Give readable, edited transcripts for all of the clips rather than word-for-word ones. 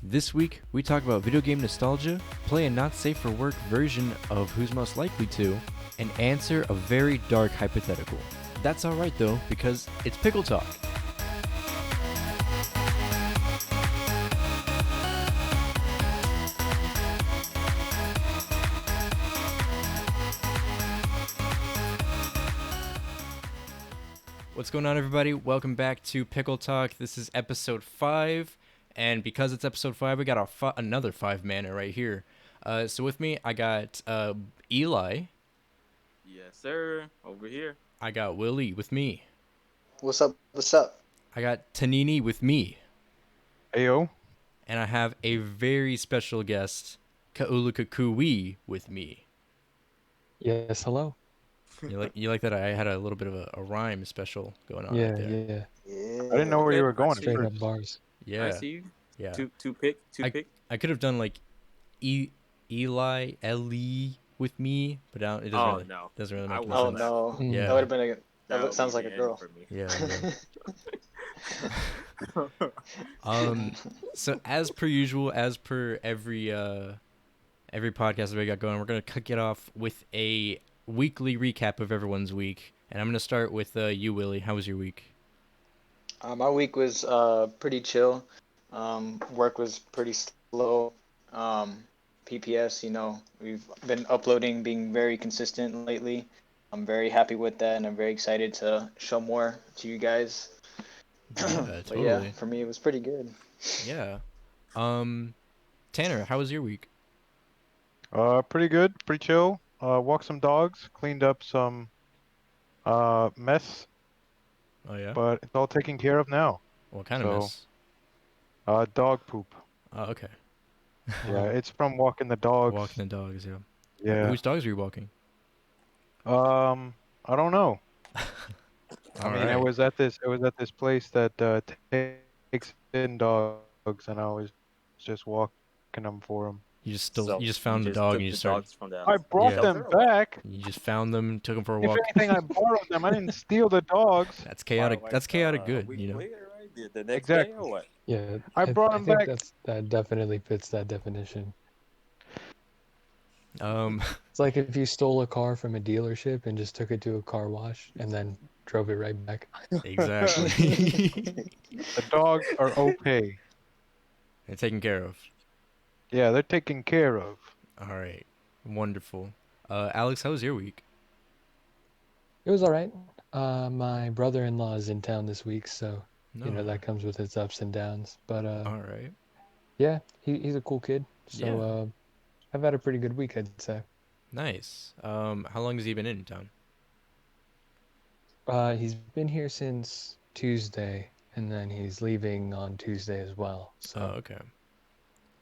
This week, we talk about video game nostalgia, play a not safe for work version of Who's Most Likely To, and answer a very dark hypothetical. That's alright though, because it's Pickle Talk. What's going on, everybody? Welcome back to Pickle Talk. This is episode 5, and because it's episode 5, we got another 5-manner right here. So with me, I got Eli. Yes, sir. Over here. I got Willie with me. What's up? What's up? I got Tanini with me. Ayo. And I have a very special guest, Kaulukakui, with me. Yes, hello. You like that I had a little bit of a rhyme special going on Yeah, right there. yeah. Yeah. I didn't know where you were going. Straight at up first. bars. Yeah. I see you. Yeah. Two pick. I could have done like Ellie with me, but now it doesn't doesn't really make any Oh sense. no. Yeah. That would have been that sounds like a girl. For me. Yeah. So as per usual, as per every podcast that we got going, we're gonna kick it off with a weekly recap of everyone's week, and I'm gonna start with you, Willie. How was your week? My week was pretty chill. Work was pretty slow. PPS, we've been uploading, being very consistent lately. I'm very happy with that, and I'm very excited to show more to you guys. Yeah, But totally. yeah, for me, it was pretty good. Yeah. Tanner, how was your week? Pretty good, pretty chill. Walked some dogs, cleaned up some mess, Oh yeah. but it's all taken care of now. What kind of mess? Dog poop. Oh, okay. Yeah, it's from walking the dogs. Walking the dogs, yeah. Yeah. Whose dogs are you walking? I don't know. I mean, it was at this place that takes in dogs, and I was just walking them for them. You just found the dog and you just started. I brought them back. You just found them, took them for a If walk. anything, I borrowed them. I didn't steal the dogs. That's chaotic. That's chaotic good, week you know. later, right? The next Exactly. day or what? Yeah, I brought him think back. that definitely fits that definition. It's It's like if you stole a car from a dealership and just took it to a car wash and then drove it right back. exactly. The dogs are okay. They're taken care of. Yeah, they're taken care of. All right, wonderful. Alex, how was your week? It was all right. My brother-in-law is in town this week, so No. that comes with its ups and downs. But All right. yeah, he's a cool kid. So Yeah. I've had a pretty good week, I'd say. Nice. How long has he been in town? He's been here since Tuesday, and then he's leaving on Tuesday as well. So Oh, okay.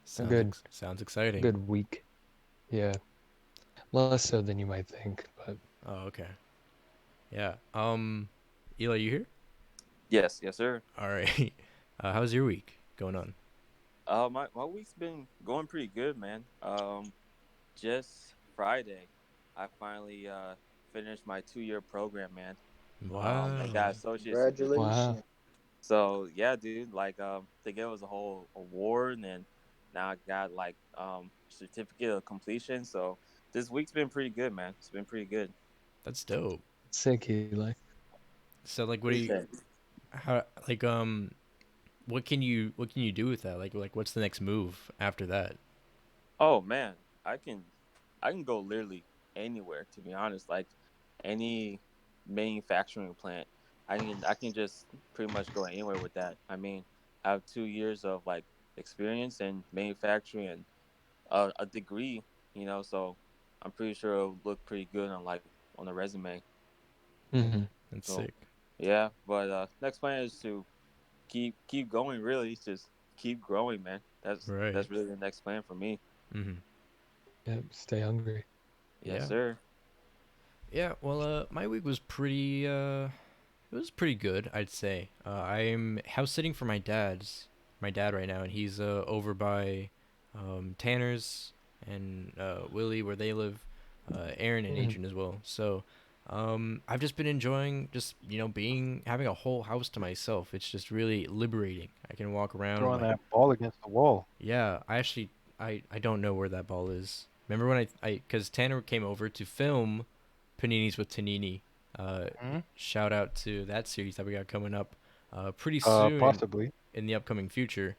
Sounds good- sounds exciting. good week. Yeah. Less so than you might think, but Oh, okay. Yeah. Eli, you here? Yes, sir. All right. How's your week going on? My week's been going pretty good, man. Just Friday, I finally finished my 2-year program, man. Wow. I got associate's degree. Congratulations. Wow. So yeah, dude, like they gave us a whole award, and now I got like certificate of completion. So this week's been pretty good, man. It's been pretty good. That's dope. Sick, Eli. So like, what do you, how like what can you do with that? Like what's the next move after that? Oh man, I can go literally anywhere, to be honest. Like any manufacturing plant, I can just pretty much go anywhere with that. I mean, I have 2 years of like experience in manufacturing and a degree, so I'm pretty sure it'll look pretty good on the resume. Mm-hmm. That's So- sick. Yeah, but next plan is to keep going. Really, just keep growing, man. That's Right. that's really the next plan for me. Mm-hmm. Yep, stay hungry. Yes, Yeah. sir. Yeah. Well, my week was pretty. It was pretty good, I'd say. I'm house sitting for my dad right now, and he's over by Tanner's and Willie where they live, Aaron and Mhm. Adrian as well. So I've just been enjoying just having a whole house to myself. It's just really liberating. I can walk around and Throwing like, that ball against the wall. yeah. I don't know where that ball is. Remember when because Tanner came over to film Paninis with Tanini. Hmm? Shout out to that series that we got coming up pretty soon Possibly. in the upcoming future.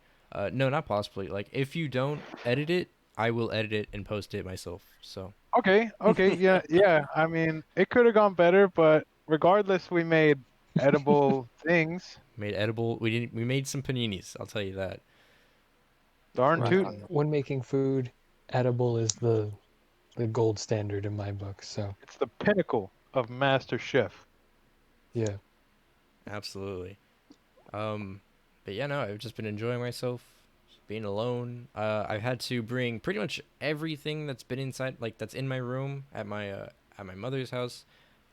No, not possibly. Like if you don't edit it, I will edit it and post it myself. So Okay, yeah, yeah. I mean, it could have gone better, but regardless, we made edible things. made edible. We made some paninis. I'll tell you that. Darn Right tootin'. on. When making food, edible is the gold standard in my book. So It's the pinnacle of Master Chef. yeah, Absolutely. But yeah, no, I've just been enjoying myself, being alone. I've had to bring pretty much everything that's been inside, like that's in my room at my mother's house,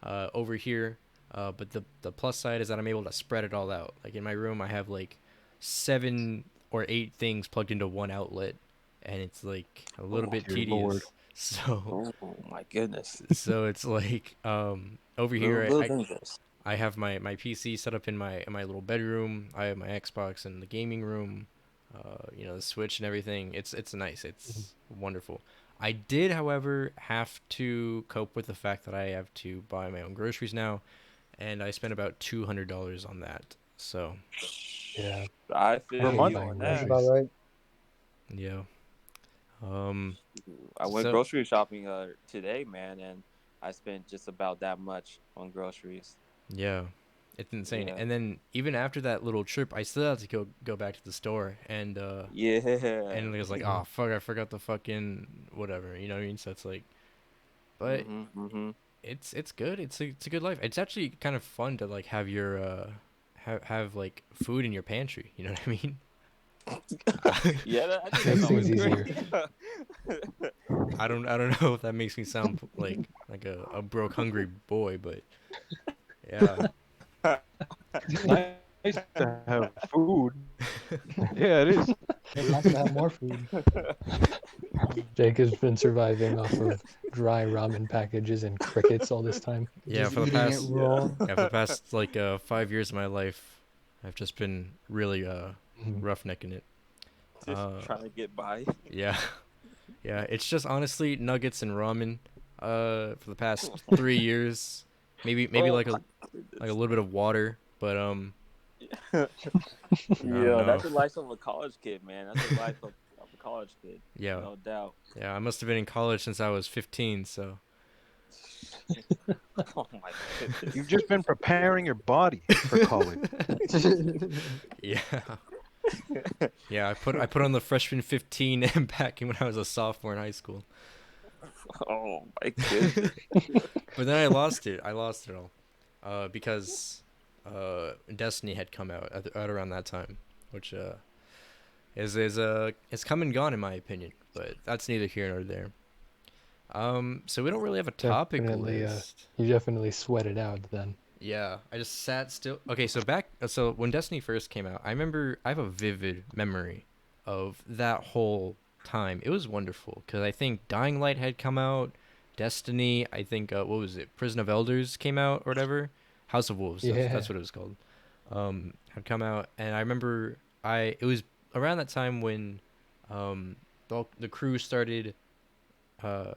over here. But the plus side is that I'm able to spread it all out. Like in my room, I have like 7 or 8 things plugged into one outlet, and it's like a little Oh, bit dear tedious. Lord. So Oh my goodness. so it's like over here Little dangerous. I have my PC set up in my little bedroom. I have my Xbox in the gaming room. The Switch and everything. It's nice. It's wonderful. I did, however, have to cope with the fact that I have to buy my own groceries now, and I spent about $200 on that. So yeah. I I feel hate you buying on That's that. about groceries. right. yeah. Um. I went So grocery shopping today, man, and I spent just about that much on groceries. yeah, it's insane. Yeah. And then even after that little trip, I still had to go back to the store Yeah. and it was like, oh fuck, I forgot the fucking whatever. You know what I mean? So it's like, but Mhm. Mhm. it's good. It's a good life. It's actually kind of fun to like have your have like food in your pantry. You know what I mean? Yeah, I think Makes that's always things great. I don't know if that makes me sound like a broke hungry boy, but yeah. It's nice to have food. Yeah, it is. It's nice to have more food. Jake has been surviving off of dry ramen packages and crickets all this time. Yeah, Just for the eating it past raw. yeah, for the past like 5 years of my life, I've just been really Mhm. roughnecking it. Just Uh, trying to get by. yeah, yeah. It's just honestly nuggets and ramen. For the past 3 years, maybe Oh like my a goodness. little bit of water, but I don't Yeah, know. that's the life of a college kid, man. That's the life of a college kid, Yeah, no doubt. yeah. I must have been in college since I was 15, so Oh my goodness. You've just been preparing your body for college. yeah. Yeah, I put on the freshman 15 and back when I was a sophomore in high school. Oh my goodness. But then I lost it. I lost it all. Because Destiny had come out at around that time, which is come and gone in my opinion, but that's neither here nor there. So we don't really have a topic Definitely, list. you definitely sweat it out then. Yeah, I just sat still. Okay, so when Destiny first came out, I remember I have a vivid memory of that whole time. It was wonderful because I think Dying Light had come out, Destiny. I think what was it? Prison of Elders came out or whatever. House of Wolves. That's Yeah. what it was called. Had come out, and I remember it was around that time when the crew started uh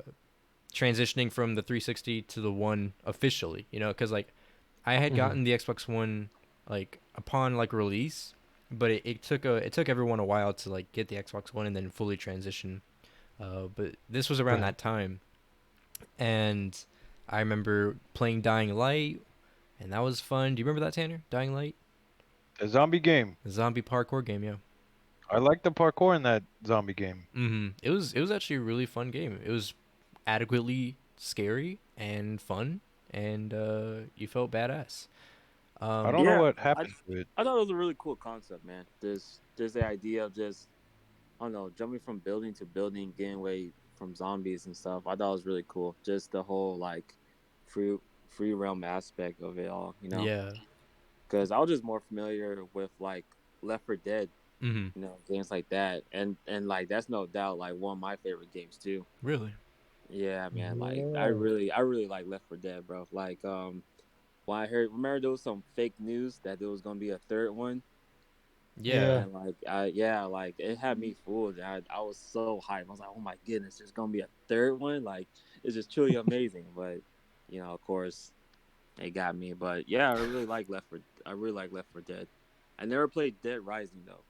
transitioning from the 360 to the one officially. Because like I had Mhm. gotten the Xbox One like upon like release, but it took everyone a while to like get the Xbox One and then fully transition. But this was around Right. that time, and I remember playing Dying Light, and that was fun. Do you remember that, Tanner? Dying Light, A zombie game. the zombie parkour game, yeah. I like the parkour in that zombie game. It was actually a really fun game. It was adequately scary and fun, and you felt badass. I don't know Yeah, what I happened to it. I thought it was a really cool concept, man. There's the idea of just I don't know, jumping from building to building, getting away from zombies and stuff. I thought it was really cool. Just the whole like free free realm aspect of it all, Yeah. Because I was just more familiar with like Left 4 Dead, Mm-hmm. games like that, and like that's no doubt like one of my favorite games too. Really? Yeah, man. Like Yeah. I really like Left 4 Dead, bro. Like when I heard, remember there was some fake news that there was gonna be a third one, Yeah. Yeah. and like yeah, like it had me fooled. I was so hyped. I was like, oh my goodness, there's gonna be a third one. Like it's just truly amazing. But of course, it got me. But yeah, I really like Left 4 Dead. I never played Dead Rising though.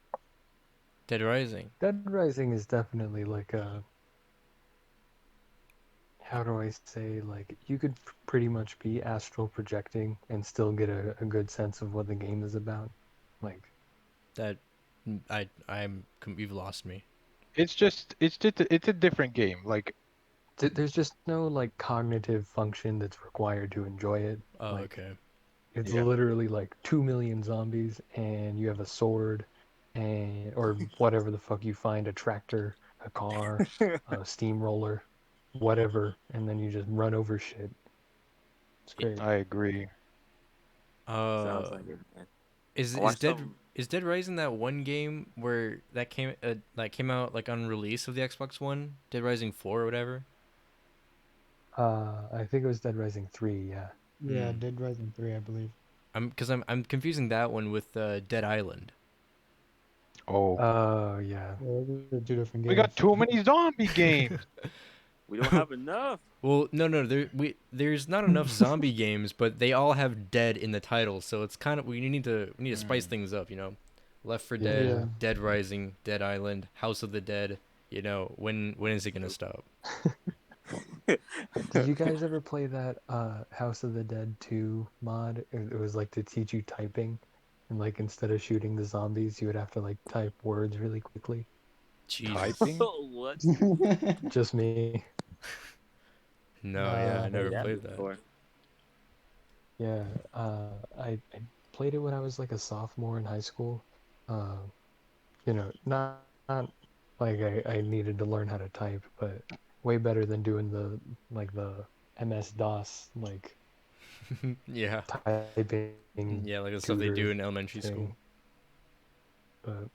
Dead Rising. Dead Rising is definitely like a, how do I say, like you could pretty much be astral projecting and still get a good sense of what the game is about. Like, That you've lost me. It's a different game. Like there's just no like cognitive function that's required to enjoy it. Oh, Like, okay. it's Yeah. literally like 2 million zombies, and you have a sword, and or whatever the fuck you find, a tractor, a car, a steamroller, whatever, and then you just run over shit. It's great. I agree. Sounds Uh, like it, man. is I is watched Dead some. is Dead Rising that one game where that came out like on release of the Xbox One? Dead Rising 4 or whatever. I think it was Dead Rising 3, yeah. Yeah, Hmm. Dead Rising 3, I believe. I'm confusing that one with Dead Island. Oh, Oh, yeah. Yeah, those are two different we games. got too many zombie games. We don't have enough. Well, no, there's not enough zombie games, but they all have dead in the title, so it's kind of we need to spice things up, Left 4 Dead, Yeah. Dead Rising, Dead Island, House of the Dead. When is it gonna stop? Did you guys ever play that House of the Dead 2 mod? It was like to teach you typing, and like instead of shooting the zombies, you would have to like type words really quickly. Jesus. Typing? What? Just me. No, yeah, I Played never that played that. before. Yeah, I played it when I was like a sophomore in high school. Uh, not like I needed to learn how to type, but way better than doing the MS DOS like Yeah, typing yeah, like the stuff they tutor do in elementary school. thing. But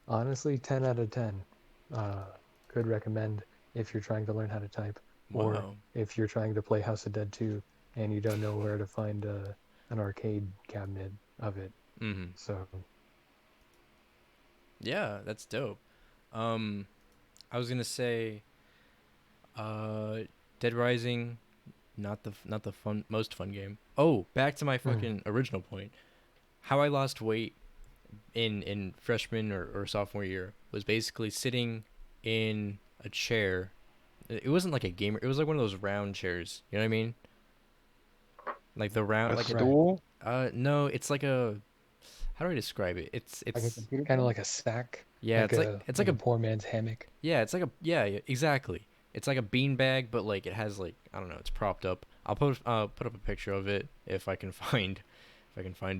honestly, 10 out of 10. Could recommend if you're trying to learn how to type, or Wow. if you're trying to play House of Dead 2 and you don't know where to find an arcade cabinet of it. Mm-hmm. So Yeah, that's dope. I was gonna say, Dead Rising, not the most fun game. Oh, back to my fucking original point. How I lost weight in freshman or sophomore year was basically sitting in a chair. It wasn't like a gamer. It was like one of those round chairs. You know what I mean? Like the round, A like Right. stool? no, it's like a. How do I describe it? Like a It's computer kind of game? like a sack, yeah, like it's like a a poor man's hammock. yeah, it's like a yeah, exactly. It's like a beanbag, but like it has like I don't know, it's propped up. I'll put up a picture of it if I can find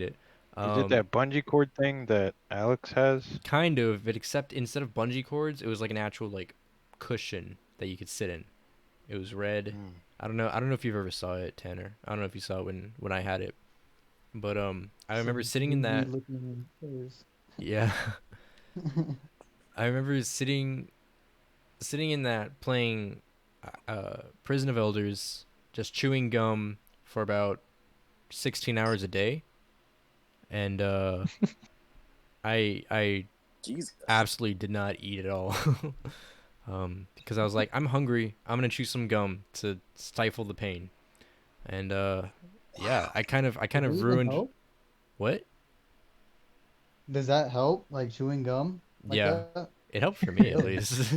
it. Is it that bungee cord thing that Alex has? Kind of, but except instead of bungee cords, it was like an actual like cushion that you could sit in. It was red. Mm. I don't know if you've ever saw it, Tanner. I don't know if you saw it when I had it. But I remember Some sitting in that. 3D looking chairs. Yeah. I remember sitting in that playing Prison of Elders, just chewing gum for about 16 hours a day. And I Jesus. absolutely did not eat at all. Because I was like, I'm hungry. I'm gonna chew some gum to stifle the pain. And yeah, I kind of Does it even ruined help? what? Does that help? Like chewing gum? Like Yeah, that? it helped for me at Really? least.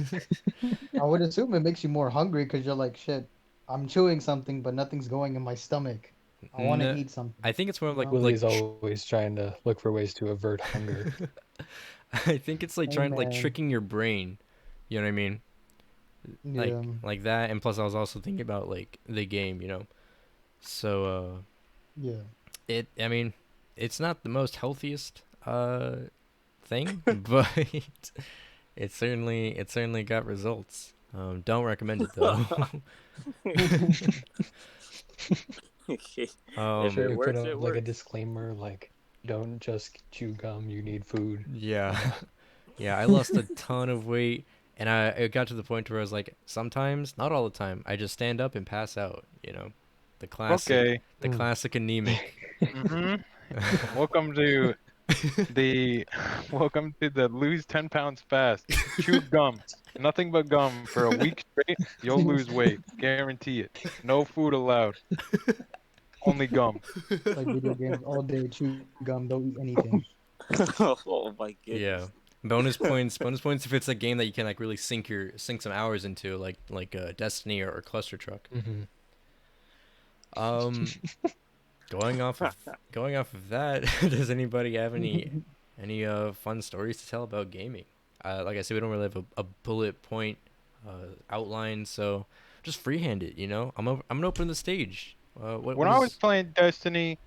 I would assume it makes you more hungry because you're like, shit, I'm chewing something, but nothing's going in my stomach. I want to No, eat something. I think it's more You like know? Willie's always trying to look for ways to avert hunger. I think it's like Hey, trying like man. tricking your brain. You know what I mean? Yeah. Like that, and plus I was also thinking about like the game, So Yeah. I mean, it's not the most healthiest thing, but it certainly got results. Don't recommend it though. If Sure, it you put works, a, it like a works. disclaimer, like, don't just chew gum, you need food. Yeah. Yeah, I lost a ton of weight, And it got to the point where I was like, sometimes, not all the time, I just stand up and pass out. You know, Okay. the classic anemic. hmm Welcome to the welcome to the lose 10 pounds fast. Chew gum. Nothing but gum for a week straight. You'll lose weight. Guarantee it. No food allowed. Only gum. Play video games all day, chew gum, don't eat anything. Oh my Yeah. goodness. Bonus points if it's a game that you can like really sink some hours into, like Destiny or Cluster Truck. Hmm. Um, going off of that, does anybody have any fun stories to tell about gaming? Like I said, we don't really have a bullet point outline, so just freehand it. You know, I'm gonna open the stage. When I was playing Destiny,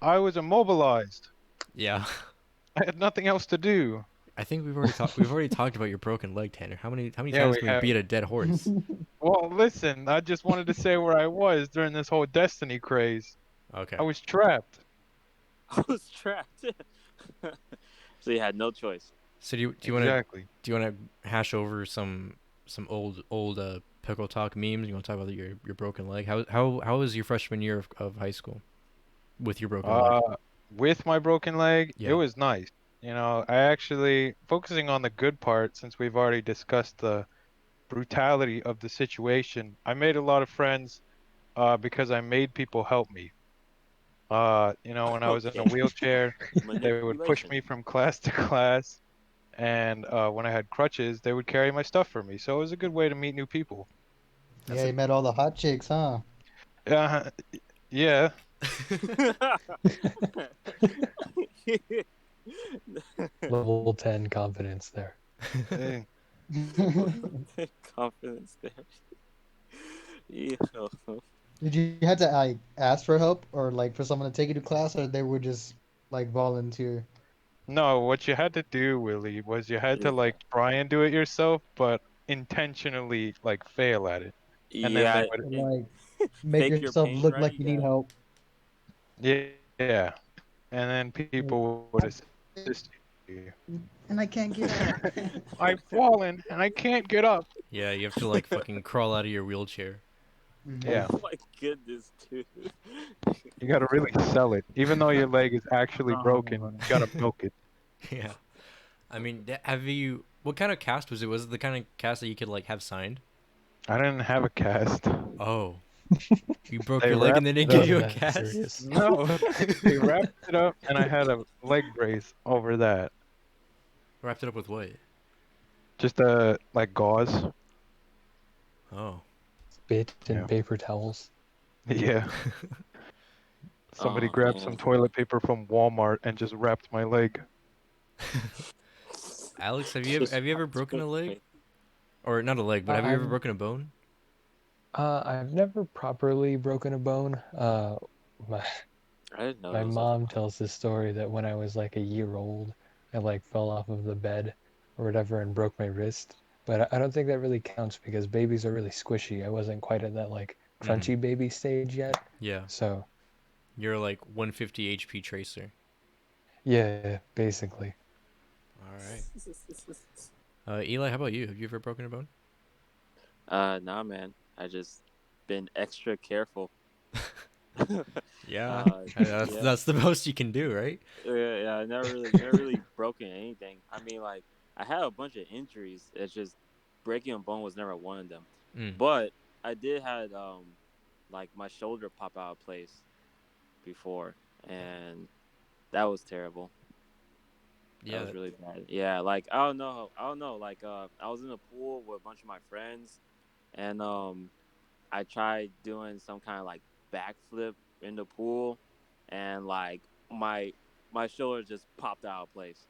I was immobilized. Yeah. I had nothing else to do. I think we've already talked about your broken leg, Tanner. How many Yeah, times we can we have. beat a dead horse? Well, listen, I just wanted to say where I was during this whole Destiny craze. Okay. I was trapped. I was trapped. So you had no choice. So do you want to Exactly. do you want to hash over some old pickle talk memes? You want to talk about your broken leg? How was your freshman year of high school with your broken leg? With my broken leg, Yeah. it was nice. You know, I actually focusing on the good part since we've already discussed the brutality of the situation. I made a lot of friends because I made people help me. You know, when I was in a Okay. wheelchair, they would push Manipulation. me from class to class, and when I had crutches, they would carry my stuff for me. So it was a good way to meet new people. That's Yeah, you met all the hot chicks, huh? Uh, yeah. Level 10 confidence there. eh, Confidence there. Yeah. Did you have to like ask for help or like for someone to take you to class, or they would just like volunteer? No, what you had to do, Willie, was you had to like try and do it yourself, but intentionally like fail at it. And then they Yeah, would, Or, and like make fake your yourself pain, look right? like you need Yeah. help? yeah. And then people would assist you. And I can't get up. I've fallen and I can't get up. Yeah, you have to like fucking crawl out of your wheelchair. Yeah. Oh my goodness, dude. You gotta really sell it. Even though your leg is actually broken, you gotta milk it. Yeah. I mean, have you? What kind of cast was it? Was it the kind of cast that you could like have signed? I didn't have a cast. Oh, you broke They your leg and wrapped they didn't it give up. you a Wasn't that cast? serious? No, they wrapped it up and I had a leg brace over that. Wrapped it up with what? Just like gauze. Oh. Spit and Yeah. paper towels. Yeah. Somebody Oh, grabbed man. some toilet paper from Walmart and just wrapped my leg. Alex, have Just you ever broken a leg? Or not a leg, but have you ever I've broken a bone? I've never properly broken a bone. My I didn't know my it was mom tells this story that when I was like a year old, I like fell off of the bed or whatever and broke my wrist. But I don't think that really counts because babies are really squishy. I wasn't quite at that like crunchy baby stage yet. Yeah. So You're like 150 HP tracer. yeah, basically. All right. Eli, how about you? Have you ever broken a bone? Nah, man. I just been extra careful. Yeah. Yeah. That's the most you can do, right? Yeah, I never really broken anything. I mean, like, I had a bunch of injuries. It's just breaking a bone was never one of them. Mm. But I did had like my shoulder pop out of place before, and that was terrible. That Yeah. was really bad. Yeah, like I don't know. Like I was in a pool with a bunch of my friends, and I tried doing some kind of like backflip in the pool, and like my shoulder just popped out of place,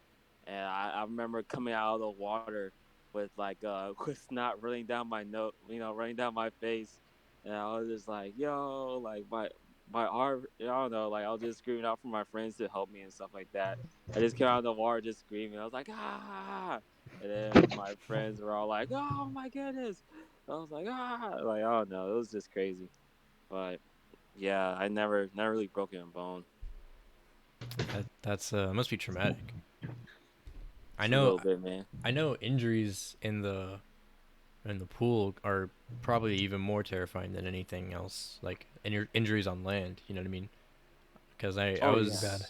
and I remember coming out of the water with like with snot running down my nose, running down my face, and I was just like, yo, like my arm, I don't know, like I was just screaming out for my friends to help me and stuff like that. I just came out of the water just screaming. I was like, ah, and then my friends were all like, oh my goodness. I was like, like I don't know, it was just crazy, but yeah, I never really broken a bone. That's must be traumatic. I Just a know little bit, man. I know injuries in the in the pool are probably even more terrifying than anything else, like injuries on land. You know what I mean? Because I Oh Pretty yeah. bad.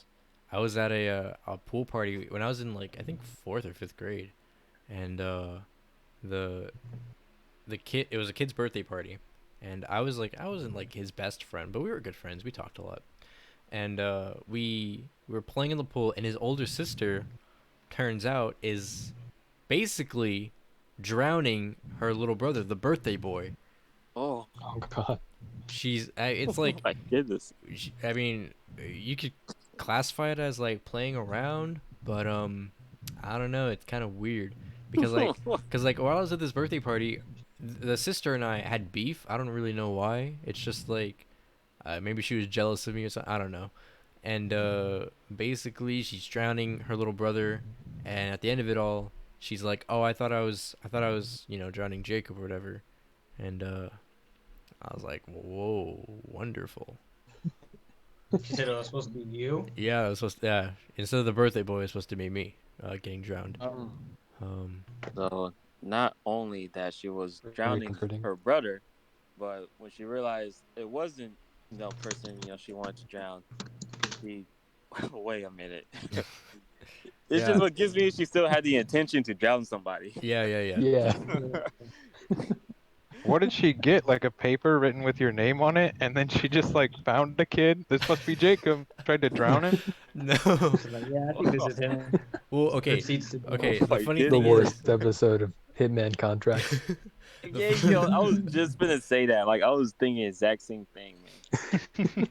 I was at a pool party when I was in like I think fourth or fifth grade, and the the kid it was a kid's birthday party, and I wasn't like his best friend, but we were good friends. We talked a lot, and we were playing in the pool, and his older sister turns out is basically drowning her little brother, the birthday boy. Oh, Oh god. It's like my goodness. I mean, you could classify it as like playing around, but I don't know. It's kind of weird because like while I was at this birthday party, the sister and I had beef. I don't really know why. It's just like maybe she was jealous of me or something. I don't know. And basically, she's drowning her little brother, and at the end of it all, she's like, "Oh, I thought I was, drowning Jacob or whatever." And I was like, "Whoa, wonderful." She said it was supposed to be you. Yeah, it was supposed to, yeah. Instead of the birthday boy, it was supposed to be me getting drowned. Oh. Um, So not only that she was Very drowning comforting. her brother, but when she realized it wasn't person she wanted to drown, she wait a minute. It's Yeah. just what gives me she still had the intention to drown somebody. yeah, yeah, yeah. Yeah. What did she get? Like a paper written with your name on it, and then she just like found the kid. This must be Jacob. Tried to drown him. No. She's like, yeah, I think this is him. Well, okay. Proceeds to Okay. Oh The my funny The thing worst episode of Hitman Contracts. Yeah, I was just gonna say that. Like I was thinking the exact same thing, man.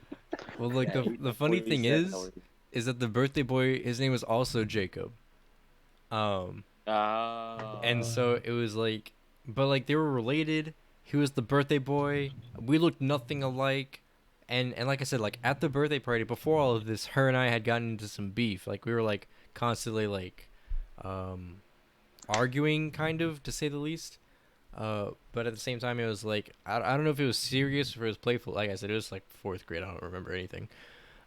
well, like Yeah, the funny thing 47 is that the birthday boy, his name was also Jacob. Um, and so it was like, but like they were related. He was the birthday boy. We looked nothing alike. And like I said, like at the birthday party before all of this, her and I had gotten into some beef. Like we were like constantly like arguing, kind of, to say the least. But at the same time, it was like I don't know if it was serious or if it was playful. Like I said, it was like fourth grade. I don't remember anything.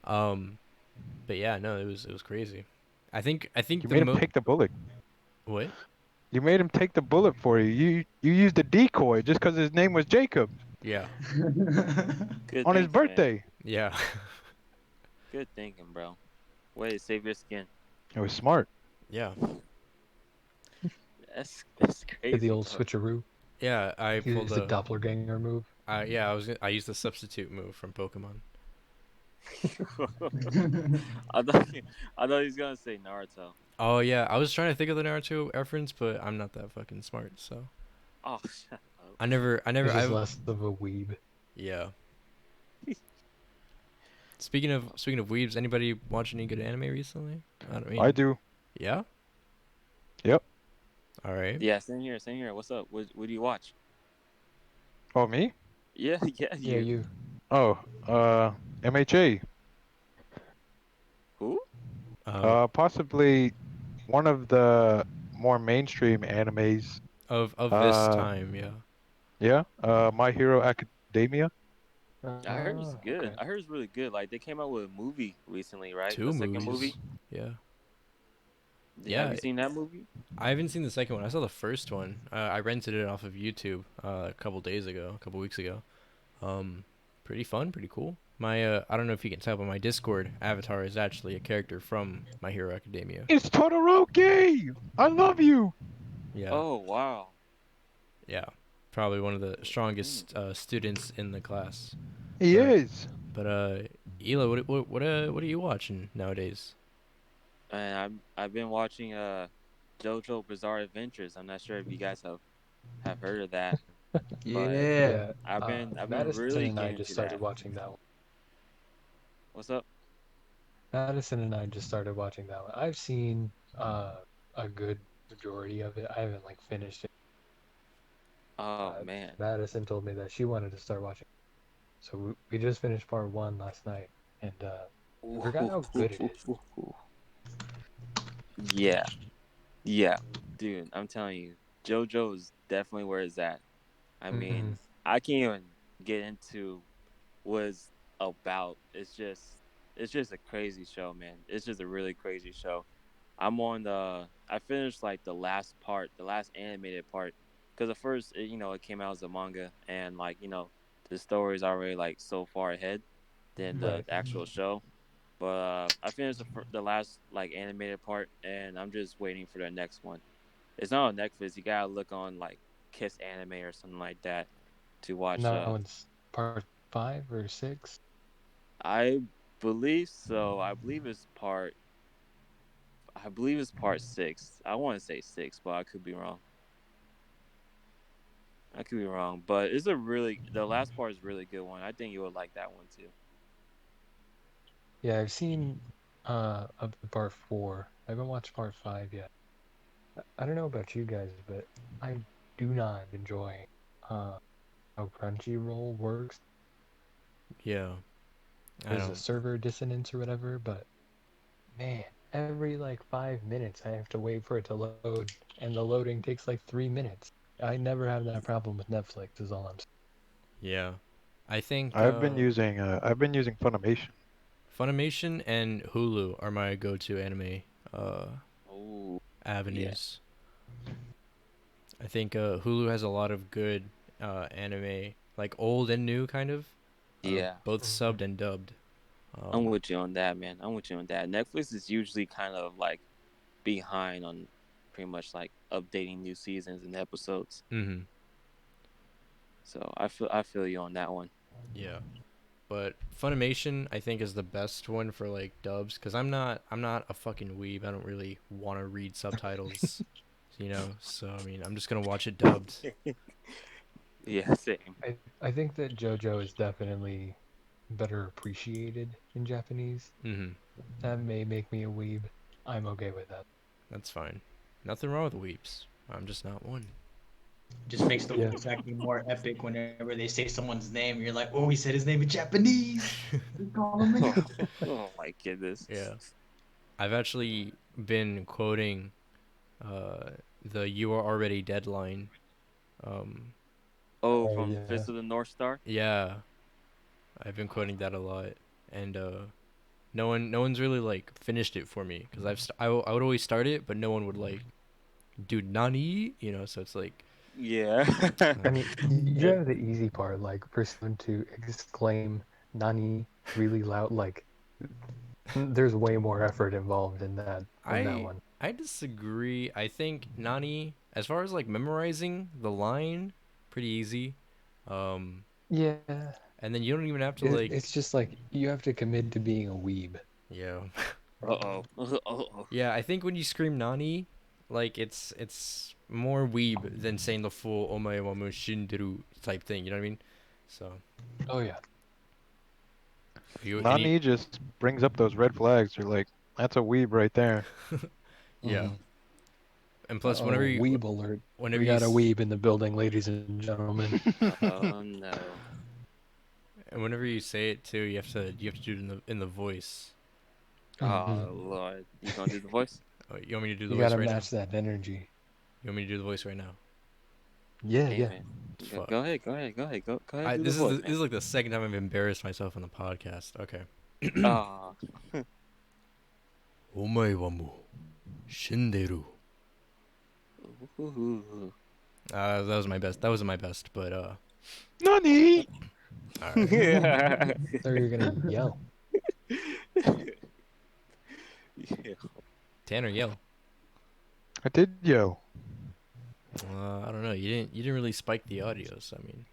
But yeah, no, it was crazy. I think You the made him take the bullet. what? You made him take the bullet for you. You used a decoy just because his name was Jacob Yeah, Good on his thinking, man. birthday. yeah, Good thinking, bro. Way to save your skin. It was smart. yeah, That's crazy. Did the old bro. switcheroo. yeah. I He pulled used the a. doppelganger move. I used the substitute move from Pokemon. I thought he was gonna say Naruto. Oh yeah, I was trying to think of the Naruto reference, but I'm not that fucking smart, so Oh, shut up. I never, He's just I less of a weeb. yeah. Speaking of weebs, anybody watch any good anime recently? I do. Yeah. Yep. All right. Yeah, same here. Same here. What's up? What do you watch? Oh, me? Yeah, yeah, Yeah, you. Oh, MHA. Who? Possibly one of the more mainstream animes. Of this uh, time, yeah. Yeah. My Hero Academia. I heard it's good. Okay. I heard it's really good. Like they came out with a movie recently, right? Two the second movies. movie. Yeah. Yeah. Have Yeah. you seen that movie? I haven't seen the second one. I saw the first one. I rented it off of YouTube a couple weeks ago. Pretty fun, pretty cool. My I don't know if you can tell, but my Discord avatar is actually a character from My Hero Academia. It's Todoroki. I love you. Yeah. Oh wow. Yeah. Probably one of the strongest students in the class. He Right. is. But Ela, what are you watching nowadays? And I've been watching JoJo Bizarre Adventures. I'm not sure if you guys have heard of that. Yeah. I've been Madison really and I getting just into started that. watching that one. What's up? Madison and I just started watching that one. I've seen a good majority of it. I haven't like finished it. Oh man. Madison told me that she wanted to start watching. So we just finished part 1 last night, and I forgot how good it is. Yeah. Yeah. Dude, I'm telling you, JoJo is definitely where it's at. I mean, I can't even get into what it's about. It's just a crazy show, man. It's just a really crazy show. I finished like the last animated part because at first it came out as a manga, and like the story is already like so far ahead than the Right. actual show. But I finished the last like animated part, and I'm just waiting for the next one. It's not on Netflix. You gotta look on like Kiss Anime or something like that to And watch. that one's part 5 or 6. I believe so. I believe it's part 6. I want to say 6, but I could be wrong. I could be wrong, but the last part is a really good one. I think you would like that one too. Yeah, I've seen up to part 4. I haven't watched part 5 yet. I don't know about you guys, but I do not enjoy how Crunchyroll works. Yeah. I There's a don't. server dissonance or whatever, but man, every like 5 minutes I have to wait for it to load, and the loading takes like 3 minutes. I never have that problem with Netflix, is all I'm saying. Yeah. I think I've been using Funimation. Funimation and Hulu are my go-to anime Oh, yeah. avenues. I think Hulu has a lot of good anime, like old and new, kind of, Yeah. both Mhm. subbed and dubbed. I'm with you on that, man. I'm with you on that. Netflix is usually kind of like behind on pretty much like updating new seasons and episodes. Mm-hmm. So I feel you on that one. Yeah, but Funimation I think is the best one for like dubs, cause I'm not a fucking weeb. I don't really want to read subtitles, So I mean, I'm just gonna watch it dubbed. Yeah, same. I think that JoJo is definitely better appreciated in Japanese. Mm-hmm. That may make me a weeb. I'm okay with that. That's fine. Nothing wrong with weeps. I'm just not one. Just makes the Yeah. voice acting more epic whenever they say someone's name. You're like, oh, he said his name in Japanese. Just call him Oh, in. oh my goodness. Yeah. I've actually been quoting the "You Are Already Dead" line. Um, Oh, Oh from yeah. Fist of the North Star. yeah, I've been quoting that a lot, and no one's really like finished it for me because I would always start it, but no one would like do nani, So it's like, Yeah. I mean, you have the easy part, like for someone to exclaim "Nani" really loud, like there's way more effort involved in that I one. I disagree. I think nani, as far as like memorizing the line, pretty easy. Um, Yeah, and then you don't even have to like, it's just like you have to commit to being a weeb. yeah. Uh-oh. Uh-oh. Yeah, I think when you scream Nani, like it's more weeb than saying the full Omae wa mu shinderu type thing, you know what I mean? So Oh yeah. you any Nani just brings up those red flags. You're like, that's a weeb right there. yeah. Mhm. And plus Uh-oh, weeb alert. whenever We you got a weeb in the building, ladies and gentlemen. Oh no. and whenever you say it too, you have to do it in the voice. Mhm. Oh Lord. You gonna do the voice? Oh, you want me to do the You voice gotta right now? match that energy. You want me to do the voice right now? Yeah, Hey yeah. man. Go, Fuck. go ahead, go ahead, go ahead. Go ahead, I do the this is voice, this man. is like the second time I've embarrassed myself on the podcast. Okay. Ah. Omae wa mu shinderu. Ooh. That was my best. That wasn't my best, but Nani? all right. Yeah. So you're gonna yell. Yeah. Tanner, yell. I did yell. I don't know. You didn't really spike the audio, so I mean,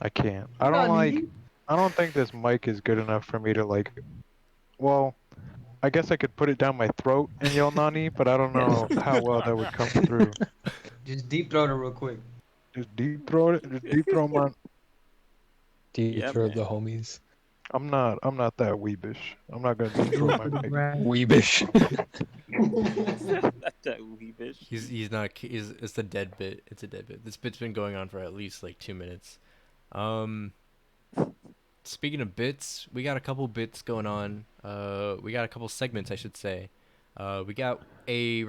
I can't. I don't think this mic is good enough for me to like. Well, I guess I could put it down my throat and yell Nani, but I don't know how well that would come through. Just deep throat it real quick. Just deep throat it. Just deep throat my. Do you Yeah, throw man. the homies? I'm not that weebish. I'm not gonna deep throat my mic. Weebish. Not that wee bitch. he's not. It's the dead bit. It's a dead bit. This bit's been going on for at least like 2 minutes. Speaking of bits, we got a couple bits going on. We got a couple segments, I should say. We got a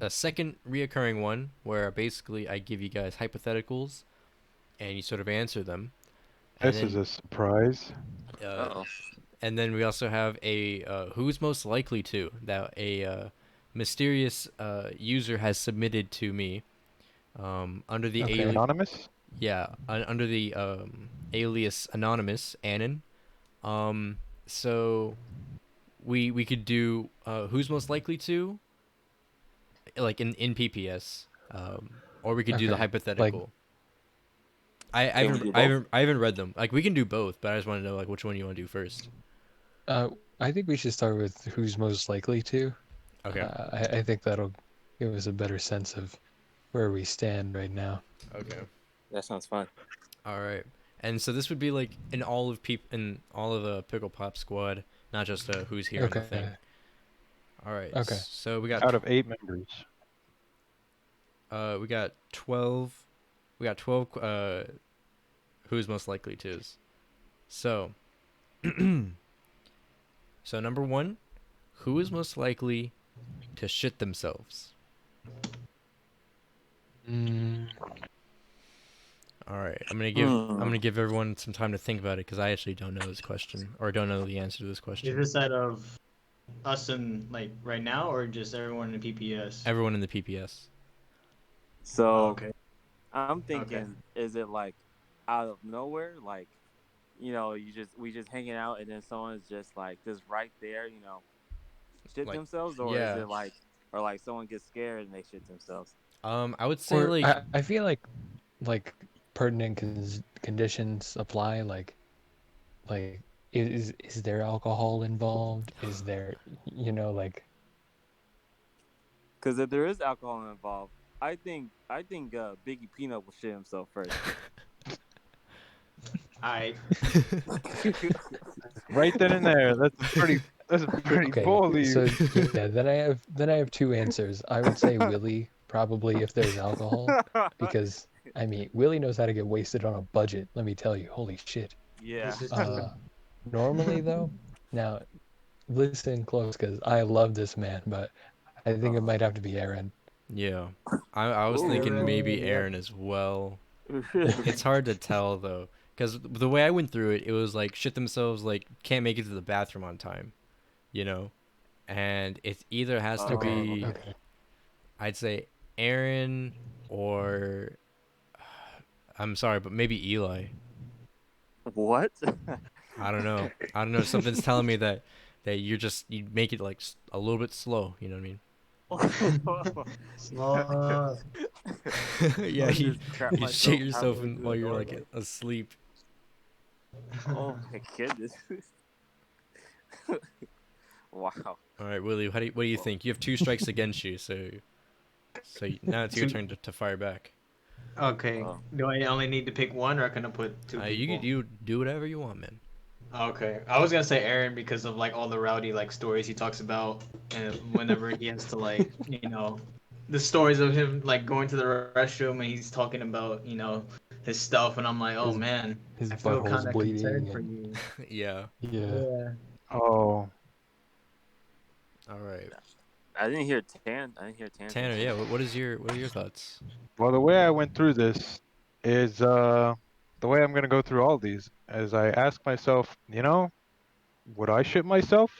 second reoccurring one where basically I give you guys hypotheticals, and you sort of answer them. And This is then, a surprise. Uh-oh. and then we also have a who's most likely to that a mysterious user has submitted to me. Under the Okay. Anonymous? under the alias Anonymous Anon. So we could do who's most likely to, like in PPS, or we could do the Okay, like- hypothetical. I Can we haven't do I both? haven't read them. Like we can do both, but I just want to know like which one you want to do first. I think we should start with who's most likely to. Okay. I think that'll give us a better sense of where we stand right now. Okay. That sounds fun. All right. And so this would be like in all of the Pickle Pop squad, not just who's here in the Okay. thing. All right. Okay. So we got Out of 8 members. we got 12. We got 12 who's most likely to's. So so number 1, who is most likely to shit themselves? Mm, All right. I'm going to give everyone some time to think about it cuz I actually don't know this question or don't know the answer to this Is question. this out of us and like right now, or just everyone in PPS? Everyone in the PPS. So Okay. I'm thinking, is it like out of nowhere, like, we just hanging out and then someone's just like this right there, shit Like, themselves, or yeah. is it like, or like someone gets scared and they shit themselves? I would say or like I feel like pertinent conditions apply. Like is there alcohol involved? Is there like Because if there is alcohol involved, I think Biggie Peanut will shit himself first. I Right then and there. That's pretty okay? bold of you. So yeah, then I have two answers. I would say Willie probably if there's alcohol, because I mean Willie knows how to get wasted on a budget. Let me tell you, holy shit. Yeah. This is true. Normally though, now listen close because I love this man, but I think it might have to be Aaron. yeah. I was Ooh. thinking maybe Yeah. Aaron as well. It's hard to tell though, because the way I went through it, it was like shit themselves, like can't make it to the bathroom on time, and it either has to Okay. be, Okay. I'd say Aaron or I'm sorry, but maybe Eli. What? I don't know. Something's telling me that you make it like a little bit slow. You know what I mean? Slow. Yeah, I you just crap shit myself yourself halfway through while the you're door, like asleep. Oh my goodness. Wow. All right, Willie, what do you think? You have 2 strikes against you, so now it's your turn to fire back. Okay. Oh. Do I only need to pick one, or can I put two people? You do whatever you want, man. Okay, I was gonna say Aaron because of like all the rowdy like stories he talks about, and whenever he has to like the stories of him like going to the restroom and he's talking about his stuff, and I'm like, oh His- man, His I feel butthole's kind of bleeding. concerned for And, you. Yeah. yeah. Oh, All right, I didn't hear Tan. I didn't hear Tan. Tanner. Yeah. What are your thoughts? well, the way I went through this is the way I'm gonna go through all these is I ask myself, would I shit myself?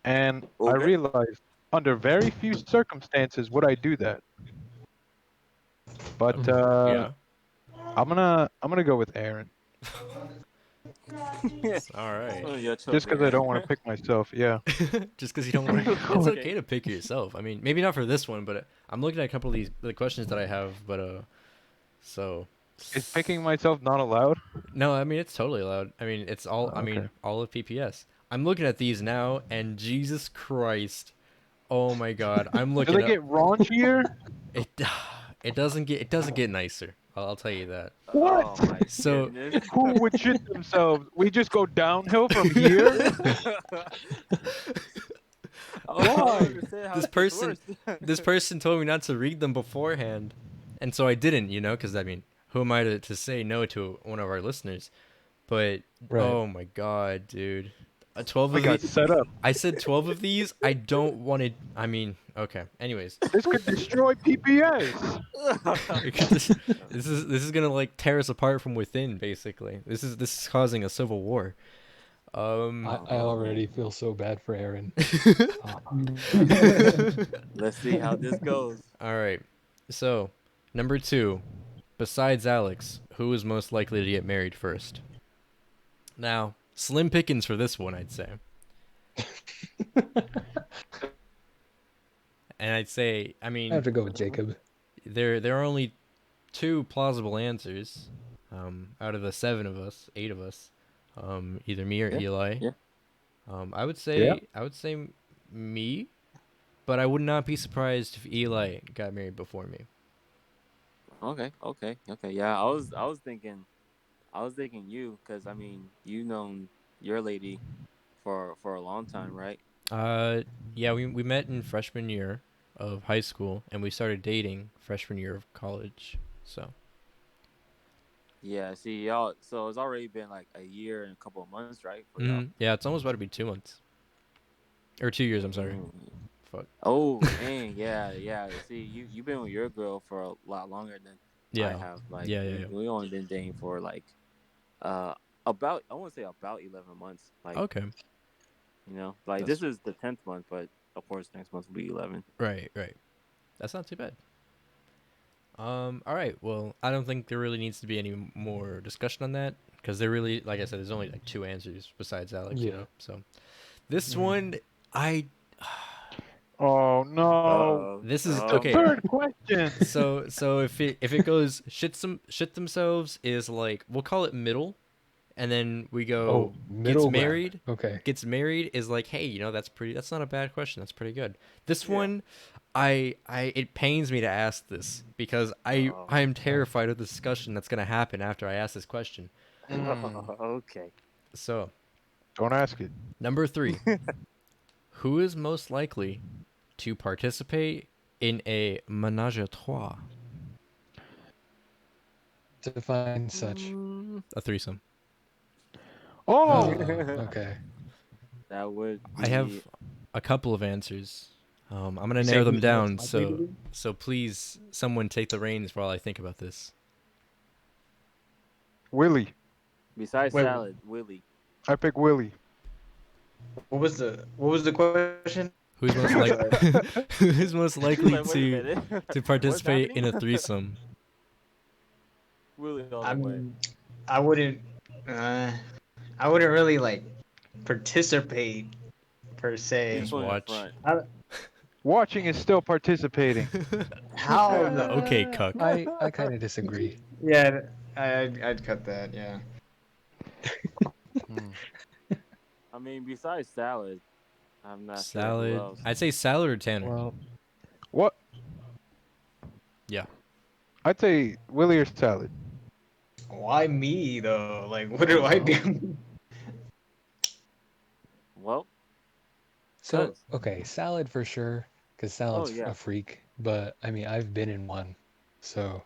And I Okay. realized under very few circumstances would I do that. But Yeah. I'm gonna go with Aaron All right. Oh, your just because I don't want to pick myself. Yeah. Just because you don't want to. It's Okay. okay to pick yourself. I mean, maybe not for this one, but I'm looking at a couple of the questions that I have. But so. Is picking myself not allowed? No, I mean it's totally allowed. I mean it's all. I mean Okay. all of PPS. I'm looking at these now, and Jesus Christ, oh my God, I'm Do looking. they get raunchier? It doesn't get nicer. I'll tell you that. What? Oh my So- goodness. Who would shit themselves? We just go downhill from here? I don't understand how This this person- works. This person told me not to read them beforehand, and so I didn't. Because I mean, who am I to say no to one of our listeners? But Right. oh my God, dude, 12 We of got these. set up. I said 12 of these. I don't want to. I mean, okay. Anyways, This could destroy PPS. this is gonna like tear us apart from within. Basically, this is causing a civil war. I already feel so bad for Aaron. Let's see how this goes. All right. So, Number 2, besides Alex, who is most likely to get married first? Now, slim pickings for this one, I'd say. And I'd say, I I have mean, to go with Jacob. there are only 2 plausible answers out of the 7 of us, 8 of us. Either me or Yeah, Eli. yeah. I would say me, but I would not be surprised if Eli got married before me. Okay. Yeah, I was thinking you, because I mean, you known your lady for a long time, right? Yeah, we met in freshman year of high school, and we started dating freshman year of college. So Yeah. See, y'all. So it's already been like a year and a couple of months, right, for y'all? yeah, it's almost about to be 2 months or 2 years. I'm sorry. Mm. Fuck. Oh, dang, yeah. See, you've been with your girl for a lot longer than I Yeah, have. Like, yeah. we only been dating for like uh about, I want to say about 11 months. Like, Okay. like That's this is the 10th month, but of course next month will be 11. right. That's not too bad. All right. Well, I don't think there really needs to be any more discussion on that because there really, like I said, there's only like 2 answers besides Alex. Yeah. So this Mhm. one, I Oh no. this is Oh, okay. Third question. So if it goes shit themselves is like we'll call it middle, and then we go Oh, middle ground. married. Okay. Gets married is like, hey, that's not a bad question. That's pretty good. This Yeah. one, it pains me to ask this because I Oh. am terrified of the discussion that's gonna happen after I ask this question. Okay. So Don't ask it. number 3, who is most likely to participate in a ménage à trois, Define such. a threesome? Oh. Okay. That would be. I have a couple of answers. I'm gonna You say narrow them who's down. most likely to So be? so please, someone take the reins while I think about this. Willie. Besides Wait, salad, Willie. I pick Willie. What was the question? Who's most like who's most likely Like, wait a to minute. to What's participate in a happening? threesome? Willie all I the way. mean, I wouldn't. I wouldn't really like participate per se. Just Put in watch. front. Watching is still participating. How though? Okay, cuck. I kind of disagree. Yeah, I'd cut that. Yeah. I mean, besides salad, I'm not sure who Salad. else. I'd say salad or Tanner. Well, What? Yeah. I'd say Willie or salad. Why me though? Like, what do I do? Well, so Cuz. okay, salad for sure, because salad's yeah. a freak. But I mean, I've been in one, so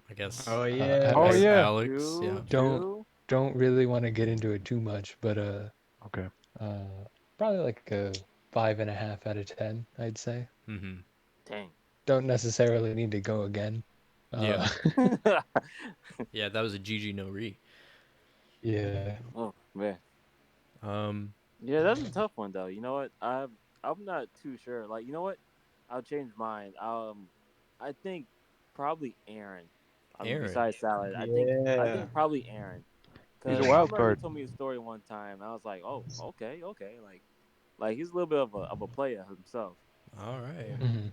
I guess. Oh I- yeah. Oh, as yeah. Alex. True, Yeah. Don't- true. don't really want to get into it too much. But Okay. probably like a 5.5 out of 10, I'd say. Mm-hmm. Dang. Don't necessarily need to go again. Yeah. Yeah, that was a GG no re. Yeah. Oh man. Yeah, that's a tough one though. You know what? I'm not too sure. Like, you know what? I'll change mine. I think probably Aaron. I mean, Aaron. besides salad, I think Yeah. probably Aaron. He's a 'Cause wild I remember he card. told me a story one time. And I was like, oh, okay. Like he's a little bit of a player himself. All right. hmm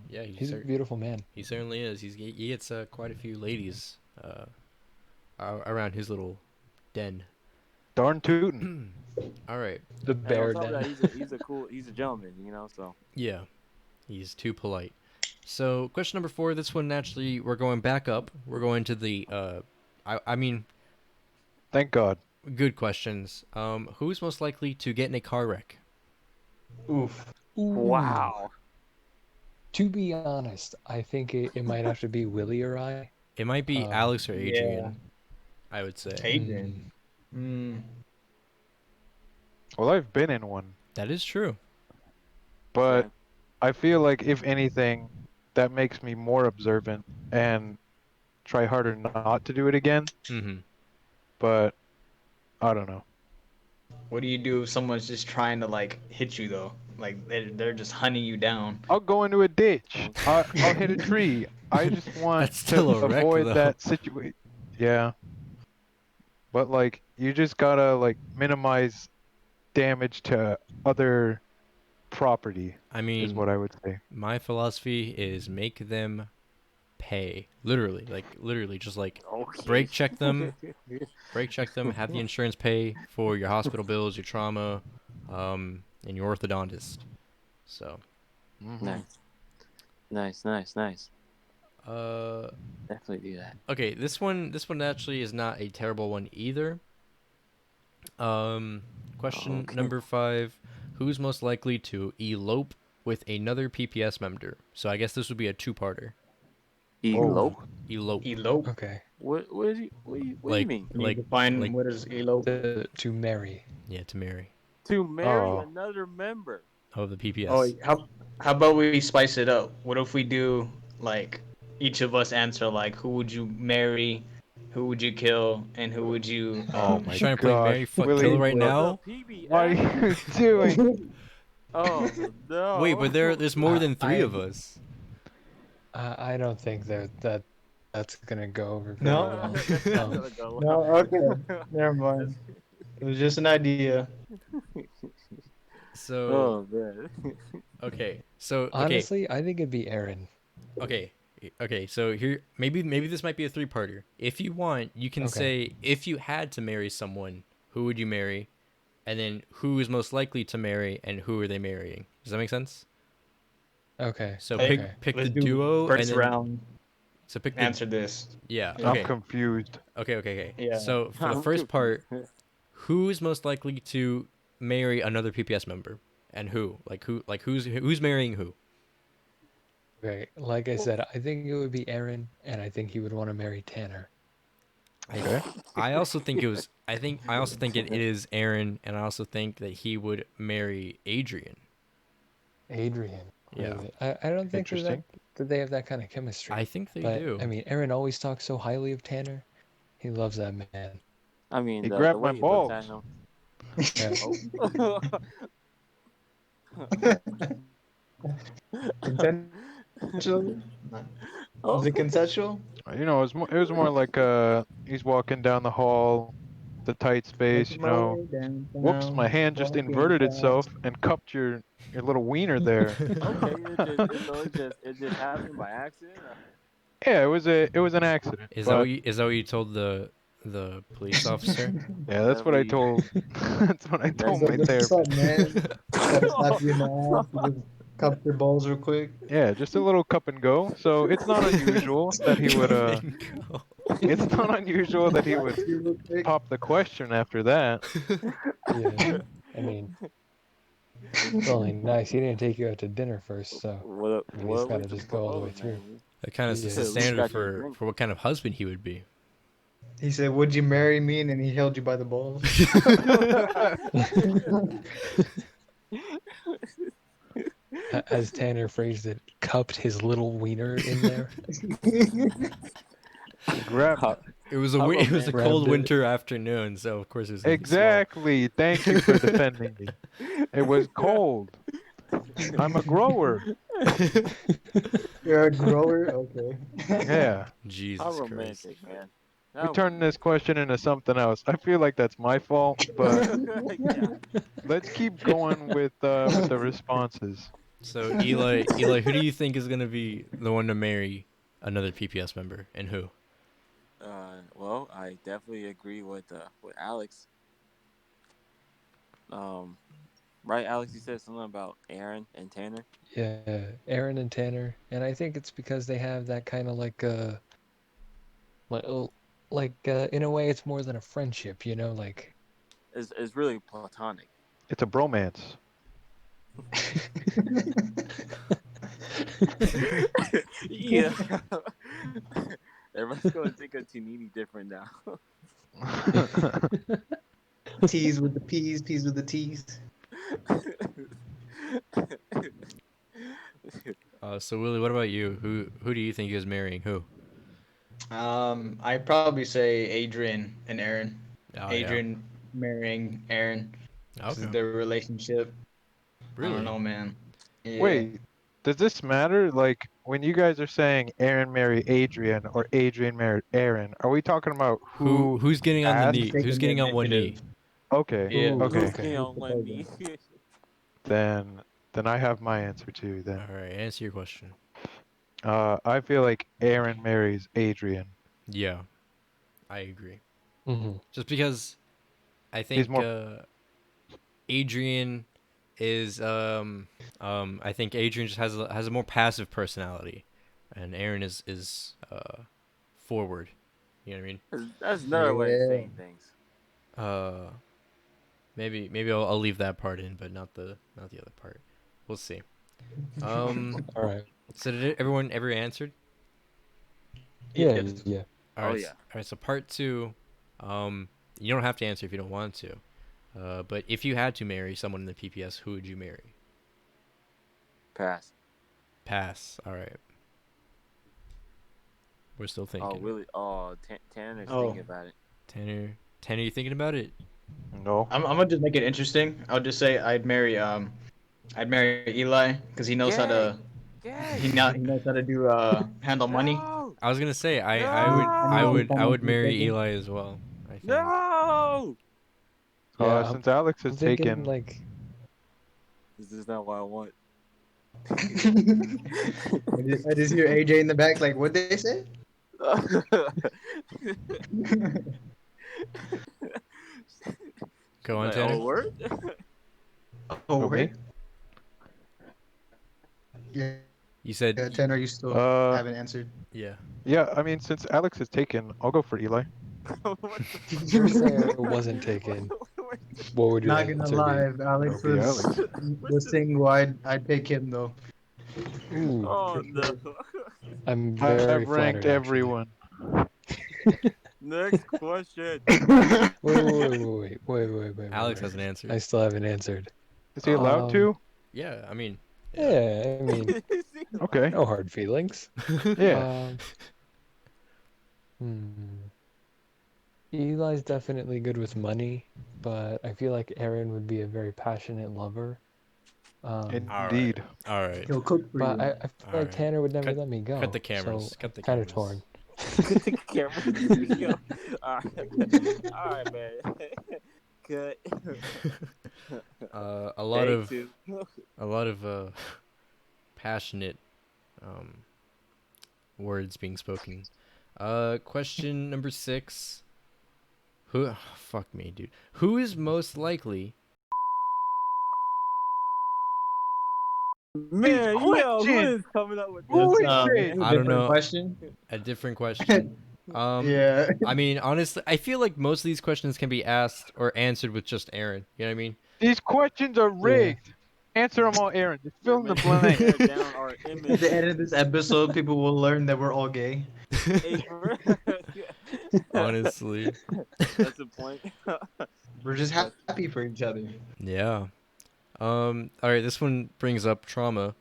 Yeah, He's a beautiful man. he certainly is. He gets quite a few ladies around his little den. Darn tootin'. All right. The And bear on top of that, den. he's a gentleman, you know. So Yeah, he's too polite. So, question number 4. This one actually, we're going back up. We're going to the. I mean, Thank God. good questions. Who's most likely to get in a car wreck? Oof. wow. To be honest, I think it might have to be Willie or I. It might be Alex or Adrian. I would say Adrian. Well, I've been in one, that is true. but Yeah. I feel like if anything, that makes me more observant and try harder not to do it again. Mm-hmm. But I don't know. What do you do if someone's just trying to like hit you though? Like they're just hunting you down. I'll go into a ditch. I'll hit a tree. I just want That's still to a wreck, avoid though. that situation. Yeah. But like, you just gotta like minimize damage to other property, I is mean, what I would say. my philosophy is make them pay. Literally, just like Okay. brake check them, have the insurance pay for your hospital bills, your trauma, and your orthodontist. So, Mhm. Nice. uh, Definitely do that. okay, this one actually is not a terrible one either. Question Okay. number 5: Who's most likely to elope with another PPS member? So I guess this would be a two-parter. Elope? Elope, Elope. Okay. What do you like mean? Can you define like what is elope? To marry. yeah, to marry To marry Oh. another member. of the PPS. Oh, how about we spice it up? What if we do like each of us answer like who would you marry, who would you kill, and who would you Oh You my trying to play gosh, Mary Fuck Willie, Kill right Oh, now? the PBS? what are you doing? Oh no. Wait, but there's more than 3 I- of us. I don't think that's gonna go over very No? well. That's not Um, gonna go No, well. okay. Never mind. It was just an idea. So Oh man. okay, so okay, honestly, I think it'd be Aaron. okay, okay. So here, maybe this might be a 3-parter. If you want, you can Okay. say if you had to marry someone, who would you marry, and then who is most likely to marry, and who are they marrying? Does that make sense? Okay. So Hey, pick the Let's do duo, and first then round. so pick the Answer this. yeah. Yeah. Okay, I'm confused. okay. Yeah. So for the I'm first part, confused. who is most likely to marry another PPS member, and who? Who's marrying who? Okay. Like I said, I think it would be Aaron, and I think he would want to marry Tanner. Okay. I also think it was. I also think it is Aaron, and I also think that he would marry Adrian. Adrian. Yeah. Really. I don't think Interesting. that they have that kind of chemistry. I think they But do. I mean, Aaron always talks so highly of Tanner. He loves that man. I mean, He the grabbed way my he looked at balls. him. Yeah. Consensual? Oh. Was it consensual? You know, it was more like he's walking down the hall, the tight space, you know. Whoops, my hand just inverted itself and cupped your little wiener there. Okay, it just happened by accident. Yeah, it was an accident. Is that But what you told the police officer? yeah, that's what I Definitely- told. That's what I told my What's therapist. up, man? Gotta slap you in the ass. You just cup your balls real quick. Yeah, just a little cup and go. So it's not unusual that he would Go. it's not unusual that he would You real quick. pop the question after that. Yeah. I mean, it's only nice he didn't take you out to dinner first, so What? I mean, he's gotta just go all the way through. That kind of Yeah. sets the At least standard got you a for drink. what kind of husband he would be. He said, "Would you marry me?" And then he held you by the balls. As Tanner phrased it, cupped his little wiener in there. Grab It was a How it was a romantic. cold Grabbed it. winter afternoon, so of course it was gonna be small. exactly. Thank you for defending me. It was cold. I'm a grower. You're a grower, okay. Yeah. Jesus How Christ. romantic, man. We turned this question into something else. I feel like that's my fault, but Yeah. let's keep going with the responses. So Eli, who do you think is gonna be the one to marry another PPS member, and who? Well, I definitely agree with Alex. Right, Alex, you said something about Aaron and Tanner. Yeah, Aaron and Tanner, and I think it's because they have that kind of in a way, it's more than a friendship, you know, like. It's really platonic. It's a bromance. Yeah. Everyone's gonna think of Tinini different now. T's with the P's, P's with the T's. So Willie, what about you? Who do you think is marrying who? I'd probably say Adrian and Aaron. Oh, Adrian marrying Aaron. Yeah. This is Okay. their relationship. I Really? don't know, man. Yeah. Wait, does this matter? Like, when you guys are saying Aaron marry Adrian or Adrian married Aaron, are we talking about Who's getting on the asked? knee? Who's Taking getting the on one knee? initiative. Okay. Yeah. Ooh, Okay. Who's okay. getting on one knee? Then I have my answer too. Then All right, answer your question. I feel like Aaron marries Adrian. Yeah, I agree. Hmm. Just because I think more- Adrian is I think Adrian just has a more passive personality, and Aaron is forward. You know what I mean? That's another way of saying things. Maybe I'll leave that part in, but not the other part. We'll see. All right. So did everyone ever answered? Yeah, Yes. yeah. All Oh, right, yeah. All right. So part two, you don't have to answer if you don't want to. But if you had to marry someone in the PPS, who would you marry? Pass. Pass. All right. We're still thinking. Oh, really? Oh, Tanner's Oh. thinking about it. Tanner, you thinking about it? No. I'm gonna just make it interesting. I'll just say I'd marry Eli because he knows how to he knows how to do handle money. No! I was gonna say I No! would marry Eli as well. I think. No! Yeah, Since Alex I'm has thinking taken, like This is not what I want. I just hear AJ in the back like, what did they say? Go on, Like, Tanner. oh, word? Oh, Who, me? wait. Yeah, You said Tanner, you still Uh, haven't answered. yeah. yeah. I mean, since Alex has taken, I'll go for Eli. What let's say I wasn't taken. What would your Not gonna answer lie, be? if Alex It'll be was Alex. the single, I'd pick him though. Ooh, Oh, no. I'm very I've ranked flattered, actually. everyone. Next question. Wait. Alex has an I answer. still haven't answered. Is he allowed Um, to? Yeah, I mean. Yeah, I mean, Okay. no hard feelings. Yeah. Eli's definitely good with money, but I feel like Aaron would be a very passionate lover. Indeed. All right. He'll cook for But you. I feel like Alright. Tanner would never Cut- let me go. cut the cameras, So cut the kind of cameras. torn. Camera. All right, man. Cut. A lot Take of two. passionate words being spoken. Question number 6. Who? Fuck me, dude. Who is most likely? Man, yo, who question. is coming up with Who this? is it? I don't know. Question. A different question. Yeah. I mean, honestly, I feel like most of these questions can be asked or answered with just Aaron. You know what I mean? These questions are rigged. Answer them all, Aaron. Just fill in the Man, blank. tear down our At image. the end of this episode, people will learn that we're all gay. Honestly. That's the point. We're just happy for each other. Yeah. All right, this one brings up trauma,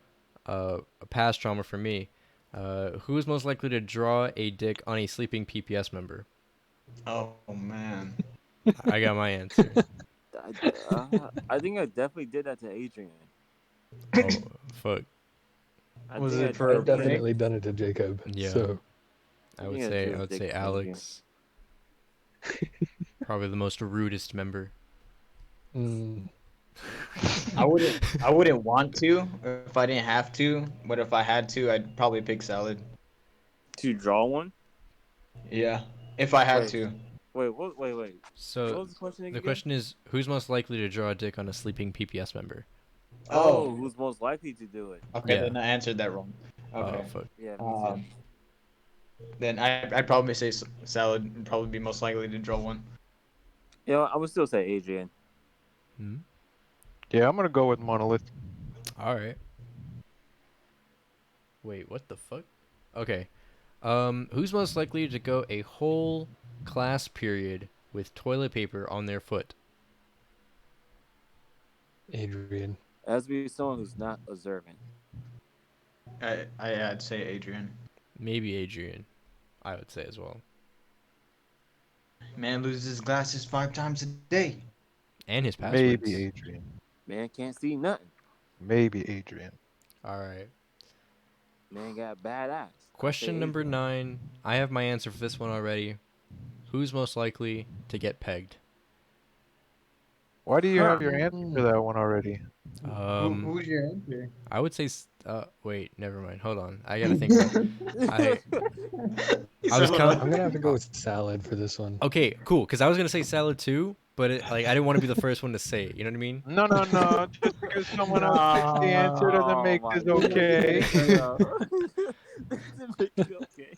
a past trauma for me. Who is most likely to draw a dick on a sleeping PPS member? Oh man. I got my answer. I think I definitely did that to Adrian. Oh, fuck. I Was think it I for I've a definitely- definitely done it to Jacob. Yeah. So I would think I say drew a dick to Adrian. Alex. Probably the most rudest member. I wouldn't want to if I didn't have to, but if I had to, I'd probably pick salad. To draw one? Yeah. If I had Wait. to. Wait, what? Wait. What So was the question again? the question is, who's most likely to draw a dick on a sleeping PPS member? Oh, who's most likely to do it? Okay, Yeah. then I answered that wrong. Oh, Okay. fuck. Yeah, me too. Then I'd probably say salad would probably be most likely to draw one. I would still say Adrian. Hmm? Yeah, I'm gonna go with Monolith. All right. Wait, what the fuck? Okay. Who's most likely to go a whole class period with toilet paper on their foot? Adrian. It has to be someone who's not observant. I'd say Adrian. Maybe Adrian. I would say as well. Man loses his glasses 5 times a day. And his passwords. Maybe Adrian. Man can't see nothing. Maybe Adrian. All right. Man got badass. Question number 9. I have my answer for this one already. Who's most likely to get pegged? Why do you Huh. have your answer for that one already? Who's your answer? I would say. Wait, never mind. Hold on. I gotta think about it. I was I'm gonna have to go with salad for this one. Okay, cool. Because I was gonna say salad too, but I didn't want to be the first one to say it. You know what I mean? No, no, no. Just because someone else picks the answer doesn't make my this goodness. okay. Doesn't make it okay.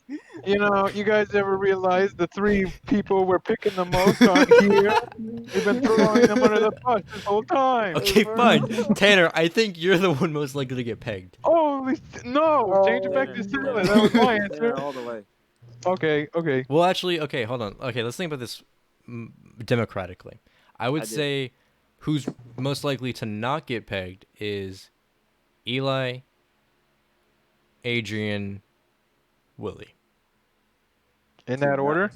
You know, you guys ever realize the 3 people we're picking the most aren't here? We've been throwing them under the bus this whole time. Okay, fine. Tanner, I think you're the one most likely to get pegged. No! Change it back to salad. That was my answer. Tanner all the way. Okay. Well, actually, okay, hold on. Okay, let's think about this democratically. I would I did. say who's most likely to not get pegged is Eli, Adrian, Willie. In that order?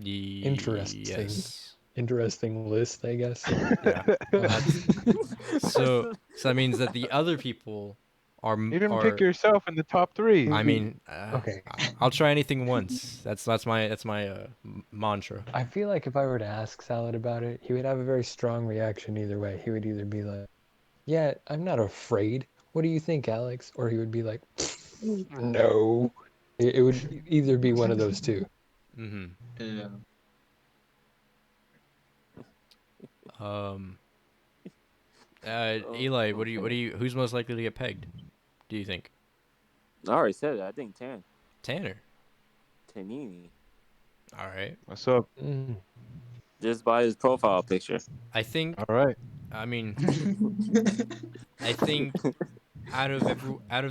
Interesting. Yes. Interesting list, I guess. Yeah. So that means that the other people are. You didn't pick yourself in the top 3. I mean, Okay. I'll try anything once. That's my mantra. I feel like if I were to ask Salad about it, he would have a very strong reaction either way. He would either be like, "Yeah, I'm not afraid. What do you think, Alex?" Or he would be like, "No." It would either be one of those two. Mm-hmm. Yeah. Eli, who's most likely to get pegged? Do you think? I already said it. I think Tanner. Tanini. All right. What's up? Just by his profile picture. I think. All right. I mean, I think out of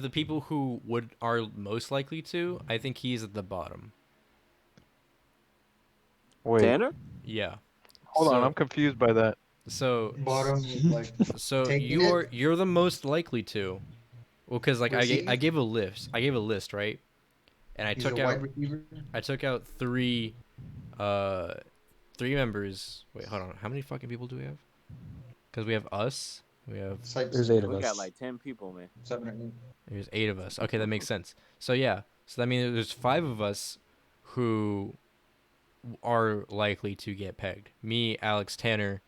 the people who are most likely to, I think he's at the bottom. Wait. Tanner? Yeah. Hold on, So- I'm confused by that. So Bottom is like so taking you're the most likely to. Well, because like Was he? I gave a list, right? And I he's took a out wide receiver. three members. Wait, hold on. How many fucking people do we have? Because we have us. We have It's like There's 8 of We us. got like 10 people, man. 7 or 8. there's 8 of us. Okay, that makes sense. So yeah. So that means there's 5 of us who are likely to get pegged. Me, Alex, Tanner.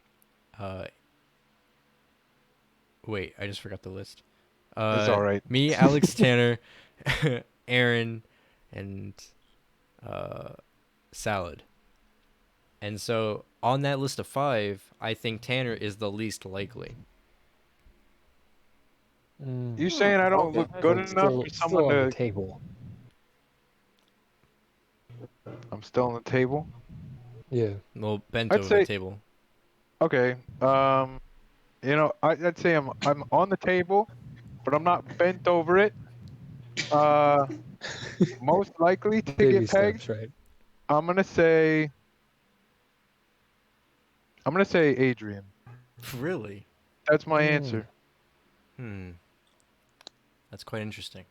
Wait, I just forgot the list. It's all right. Me, Alex, Tanner, Aaron, and Salad. And so on that list of 5, I think Tanner is the least likely. You saying I don't Okay. look good But enough for Still someone on the to... table. I'm still on the table? Yeah. A little bent I'd over say- the table. Okay. You know, I'd say I'm on the table, but I'm not bent over it. Most likely to Baby get pegged. steps, right? I'm gonna say Adrian. Really? That's my answer. That's quite interesting.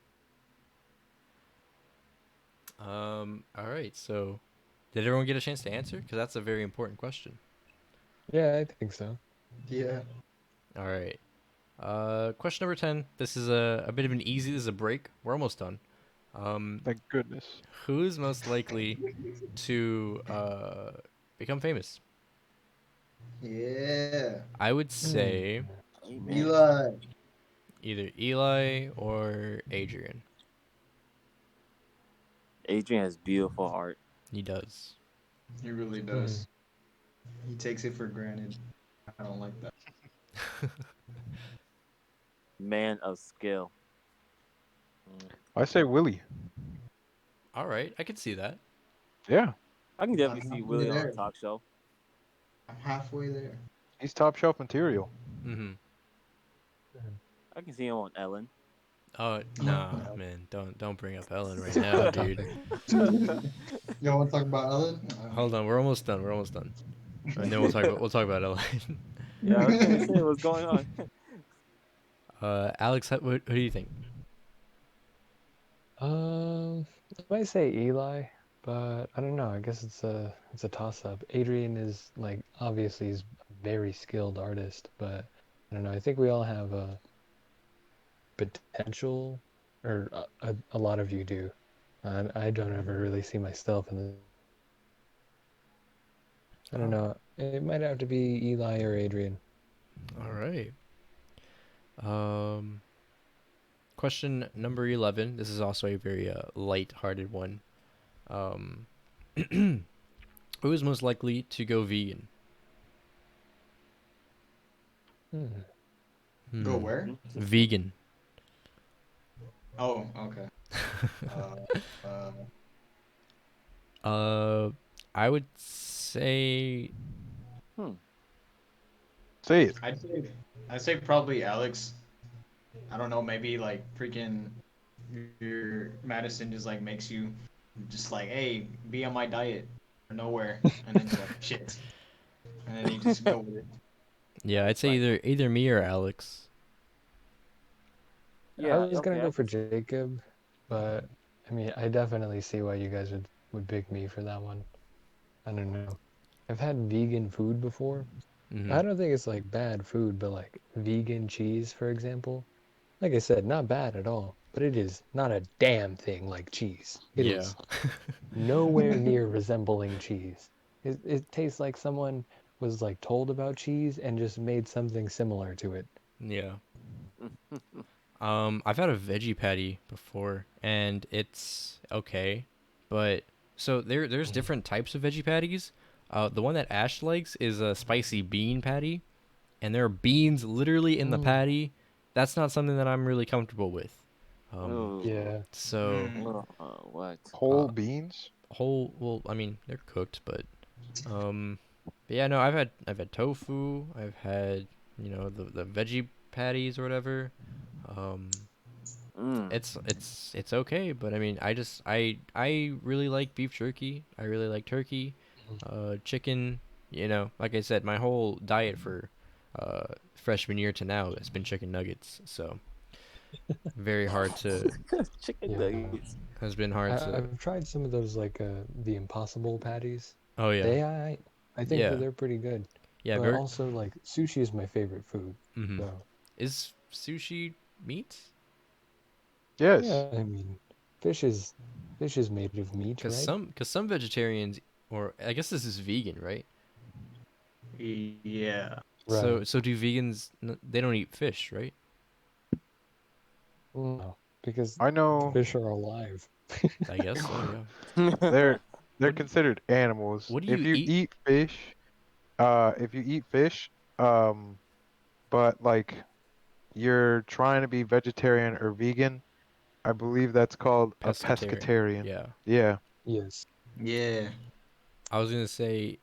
All right. So, did everyone get a chance to answer? Because that's a very important question. Yeah, I think so. Yeah. All right. Question number 10. This is a bit of an easy. This is a break. We're almost done. Thank goodness. Who's most likely to become famous? Yeah. I would say Amen. Eli. either Eli or Adrian. Adrian has beautiful art. He does. He really does. He takes it for granted. I don't like that. Man of skill. I say Willie. All right, I could see that. Yeah, I can definitely see I'm Willie on there. a talk show. I'm halfway there. he's top shelf material. Mm-hmm. I can see him on Ellen. Oh no, man! Don't bring up Ellen right now, dude. Y'all want to talk about Ellen? Hold on, we're almost done. And then we'll talk about Ellen. Yeah, I was gonna say what's going on. Alex, who do you think? I might say Eli, but I don't know. I guess it's a toss-up. Adrian is like obviously he's a very skilled artist, but I don't know. I think we all have a potential or a lot of you do. I don't ever really see myself in the. I don't know. It might have to be Eli or Adrian. All right. Question number 11. This is also a very light-hearted one. Who is most likely to go vegan? Go where? Vegan. Oh, okay. I would say Say it. I'd say probably Alex. I don't know, maybe like freaking your Madison just like makes you just like, hey, be on my diet or nowhere, and then you're like, shit, and then you just go with it. yeah, I'd say Right. either me or Alex. Yeah, I was gonna okay, go for Jacob, but I mean, I definitely see why you guys would pick me for that one. I don't know. I've had vegan food before. Mhm. I don't think it's like bad food, but like vegan cheese, for example. Like I said, not bad at all, but it is not a damn thing like cheese. It Yeah. is nowhere near resembling cheese. It tastes like someone was like told about cheese and just made something similar to it. Yeah. I've had a veggie patty before, and it's okay, but so there's different types of veggie patties. The one that Ash likes is a spicy bean patty, and there are beans literally in the patty. That's not something that I'm really comfortable with. Ooh. Yeah. So What? Whole beans? well, I mean, they're cooked, but yeah, no, I've had tofu, I've had, the veggie patties or whatever. Mm. It's okay, but I mean, I really like beef jerky. I really like turkey, chicken. Like I said, my whole diet for freshman year to now has been chicken nuggets. So very hard to Chicken Yeah. nuggets. has been hard to. I've tried some of those like the Impossible patties. Oh yeah, I think yeah, that they're pretty good. yeah. But Very. also like sushi is my favorite food. Hmm. So Is sushi meat? Yes. yeah, I mean, fish is made of meat, Because right? some vegetarians, or I guess this is vegan, right? Yeah. So Right. so do vegans? They don't eat fish, right? No, because I know fish are alive. I guess so. Yeah. they're What do you- considered animals. what do If you you eat? eat fish, but like you're trying to be vegetarian or vegan, I believe that's called a Pescatarian. pescatarian. Yeah. Yeah. Yes. Yeah. I was gonna say.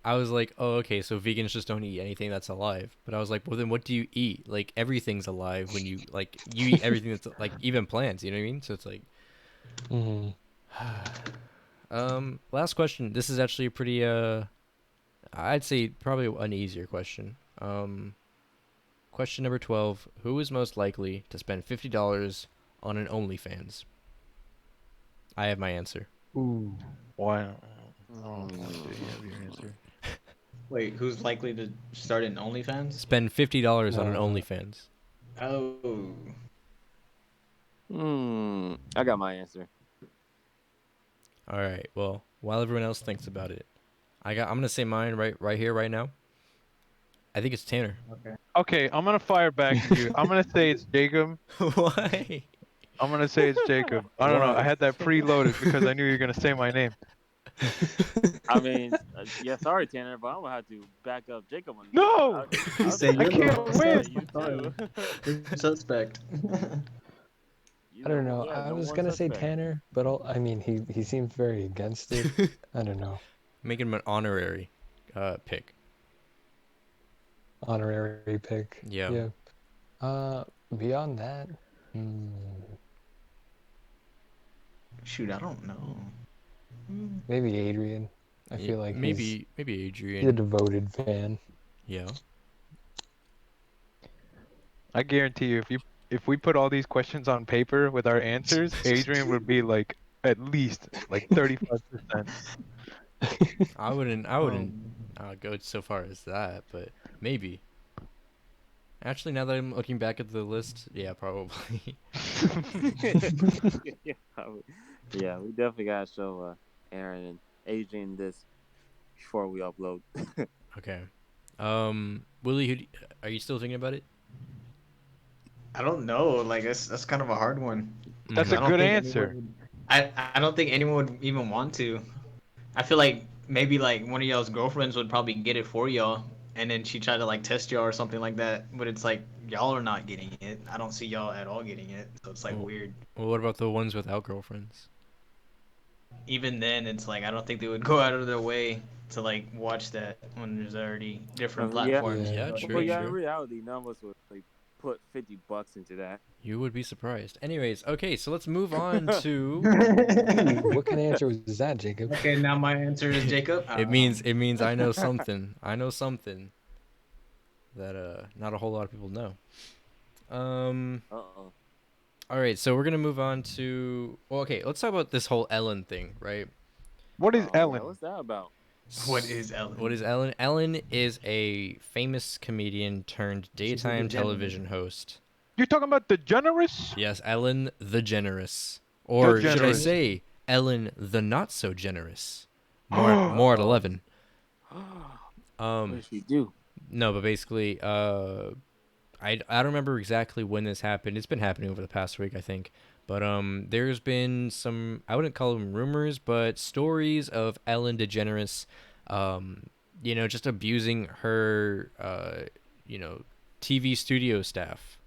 I was like, oh, okay, so vegans just don't eat anything that's alive. But I was like, well, then what do you eat? Like everything's alive when you eat everything that's like even plants. You know what I mean? So it's like, Hmm. last question. This is actually a pretty I'd say probably an easier question. Question number 12: Who is most likely to spend $50 on an OnlyFans? I have my answer. Ooh. Why? Oh, you have your answer. Wait, who's likely to start an OnlyFans? Spend $50 on an Uh, OnlyFans. Oh. I got my answer. All right. Well, while everyone else thinks about it, I'm gonna say mine right here, right now. I think it's Tanner. Okay. Okay, I'm gonna fire back at you. I'm gonna say it's Jacob. Why? I'm gonna say it's Jacob. I don't know. I Why? had that preloaded because I knew you were gonna say my name. I mean, yeah, sorry, Tanner, but I'm gonna have to back up Jacob on this. No! You say I you're can't the win. You too. You're suspect. You I don't know, know. yeah, I no was one gonna say suspect. Tanner, but I mean, he seemed very against it. I don't know. Making him an honorary pick. Honorary pick. Yeah. Yeah. Beyond that, Shoot, I don't know. maybe Adrian. I feel like maybe he's a Adrian. devoted fan. Yeah. I guarantee you, if we put all these questions on paper with our answers, Adrian would be like at least like 35%. I wouldn't go so far as that, but maybe. Actually, now that I'm looking back at the list, yeah, probably. Yeah, yeah, we definitely gotta show Aaron and Adrian this before we upload. Okay. Willie, are you still thinking about it? I don't know. Like that's kind of a hard one. That's 'Cause a I don't good think answer. anyone would, I don't think anyone would even want to. I feel like maybe like one of y'all's girlfriends would probably get it for y'all, and then she tried to like test y'all or something like that. But it's like y'all are not getting it. I don't see y'all at all getting it, so it's like Well, weird. well, what about the ones without girlfriends? Even then, it's like I don't think they would go out of their way to like watch that when there's already different Yeah. platforms. Yeah. Yeah, to go true, Well, ahead yeah, and- in true. reality, none of us would like put $50 into that. You would be surprised. Anyways, okay, so let's move on to. Ooh, what kind of answer was that, Jacob? Okay, now my answer is Jacob. It means I know something. I know something that not a whole lot of people know. Uh-oh. All right, so we're gonna move on to. Well, okay, let's talk about this whole Ellen thing, right? What is Oh, yeah, Ellen? what's that about? What is Ellen? What is Ellen? Ellen is a famous comedian turned daytime degenerate. television host. You're talking about the generous? Yes, Ellen the Generous. Or should I Generous. say Ellen the Not So Generous? More at 11. What did she do? No, but basically, I don't remember exactly when this happened. It's been happening over the past week, I think. But there's been some, I wouldn't call them rumors, but stories of Ellen DeGeneres, just abusing her, TV studio staff,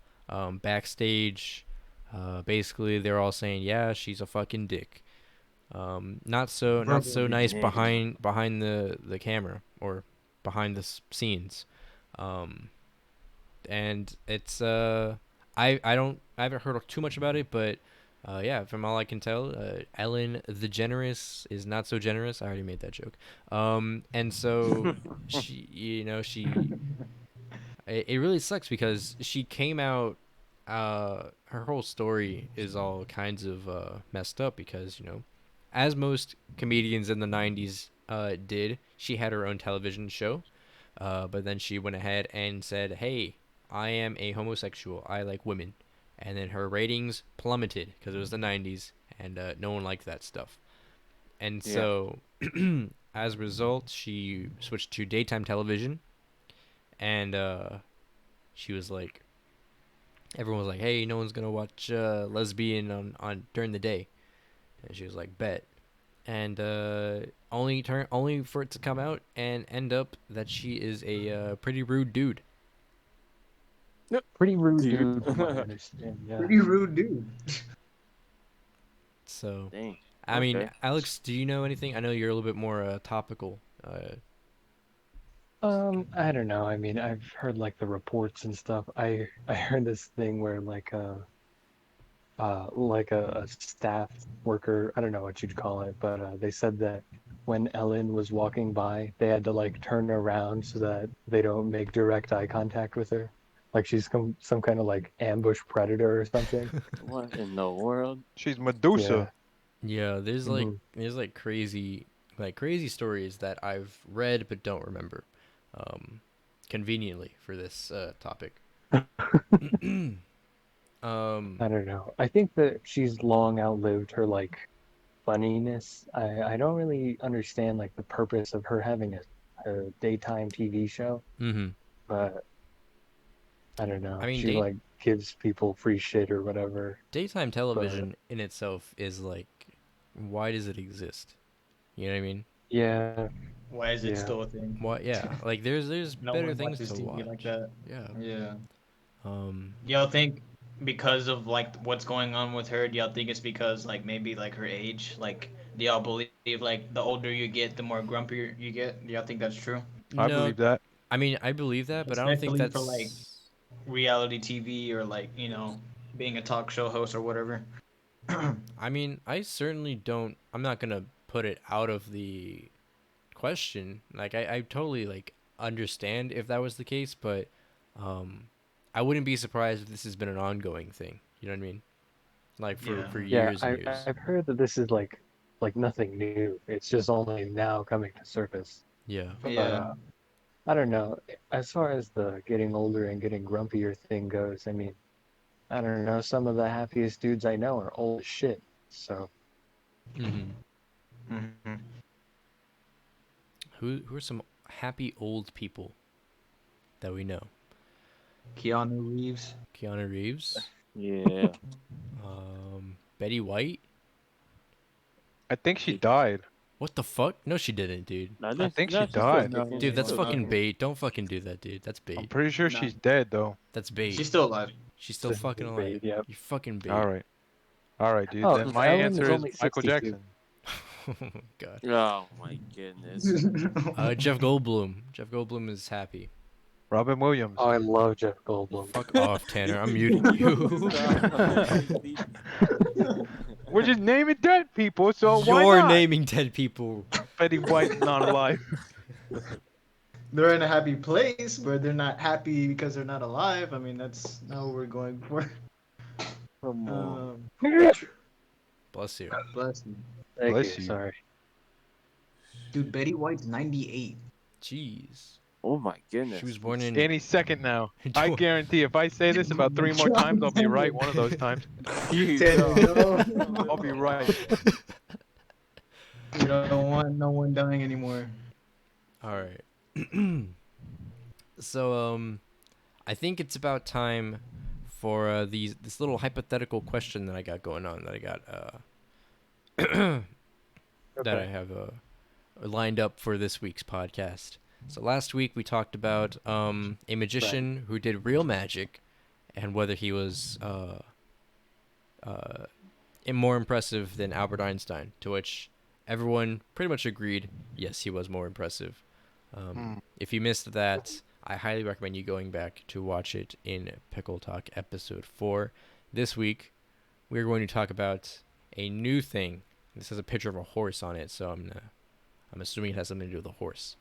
backstage. Basically, they're all saying, yeah, she's a fucking dick. Not so nice Yeah. behind the camera or behind the scenes. And it's I haven't heard too much about it, but yeah, from all I can tell, Ellen the Generous is not so generous. I already made that joke. And so it really sucks because she came out. Her whole story is all kinds of messed up because as most comedians in the '90s did, she had her own television show. But then she went ahead and said, "Hey, I am a homosexual. I like women." And then her ratings plummeted because it was the '90s and no one liked that stuff. And Yeah. so, as a result, she switched to daytime television, and she was like, everyone was like, "Hey, no one's gonna watch lesbian on during the day," and she was like, "Bet." And only for it to come out and end up that she is a pretty rude dude. Pretty rude Dude. dude, from what I understand. Yeah. Pretty rude dude. So, Dang. I mean, Okay. Alex, do you know anything? I know you're a little bit more topical. I don't know. I mean, I've heard like the reports and stuff. I heard this thing where like a staff worker, I don't know what you'd call it, but they said that when Ellen was walking by, they had to like turn around so that they don't make direct eye contact with her. Like she's some kind of like ambush predator or something. What in the world? She's Medusa. Yeah, there's Mhm. like crazy stories that I've read but don't remember. Conveniently for this topic. I don't know. I think that she's long outlived her like funniness. I don't really understand like the purpose of her having a daytime TV show, Mm-hmm. but I don't know. I mean, She like gives people free shit or whatever. daytime television in itself is like, why does it exist? You know what I mean? Yeah, Why is it Yeah. still a thing? What? Yeah, like there's No better one things watches to TV watch. like that. Yeah. Yeah. Um. Y'all think because of like what's going on with her, do y'all think it's because like maybe like her age? Like do y'all believe like the older you get, the more grumpier you get? Do y'all think that's true? I No, believe that. I mean I believe that, but I don't think Especially that's. for, like, Reality TV or like, being a talk show host or whatever. I mean, I certainly don't. I'm not gonna put it out of the question. Like, I totally like understand if that was the case, but I wouldn't be surprised if this has been an ongoing thing. You know what I mean? Like for Yeah. for yeah. years and years. I've heard that this is like nothing new. It's just only now coming to surface. Yeah. But Yeah. I don't know. As far as the getting older and getting grumpier thing goes, I mean, I don't know. Some of the happiest dudes I know are old as shit. So Mm-hmm. Mm-hmm. Who are some happy old people that we know? Keanu Reeves. Keanu Reeves, Yeah. Betty White. I think she Did- died. What the fuck? No, she didn't, dude. No, I think she she's still died. kicking. Dude, She's that's still fucking kicking. bait. Don't fucking do that, dude. That's I'm bait. pretty sure Nah. she's dead though. That's bait. She's still alive. She's still fucking alive. bait, yep. You fucking bait. All right, dude. Oh, Then my Ellen answer is is only Michael 62. Jackson. Oh my god. Oh my goodness. Jeff Goldblum. Jeff Goldblum is happy. Robin Williams. Oh, I love Jeff Goldblum. Fuck off, Tanner. I'm muting you. We're just naming dead people, so why You're not? naming dead people. Betty White's not alive. They're in a happy place, but they're not happy because they're not alive. I mean, that's not what we're going for. Come on. Bless you. Bless you. Thank Bless you. you. Sorry. Dude, Betty White's 98. Jeez. Oh my goodness. She was born in. Any second now. I guarantee if I say this about 3 more times, I'll be right one of those times. I'll be right. We don't want no one dying anymore. All right. So I think it's about time for this little hypothetical question that I got going on that I got that I have lined up for this week's podcast. So last week we talked about a magician who did real magic and whether he was more impressive than Albert Einstein, to which everyone pretty much agreed, yes, he was more impressive. If you missed that, I highly recommend you going back to watch it in Pickle Talk episode 4. This week, we're going to talk about a new thing. This has a picture of a horse on it, so I'm assuming it has something to do with a horse.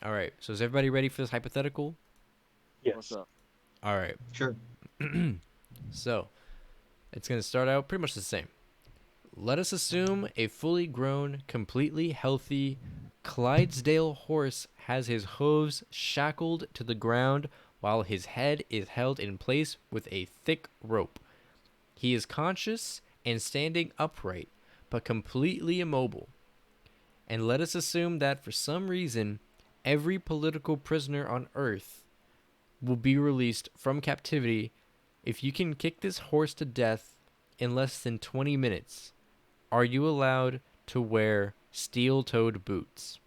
All right, so is everybody ready for this hypothetical? Yes. What's up? All right. Sure. So, it's going to start out pretty much the same. Let us assume a fully grown, completely healthy Clydesdale horse has his hooves shackled to the ground while his head is held in place with a thick rope. He is conscious and standing upright, but completely immobile. And let us assume that for some reason, every political prisoner on Earth will be released from captivity if you can kick this horse to death in less than 20 minutes. Are you allowed to wear steel-toed boots?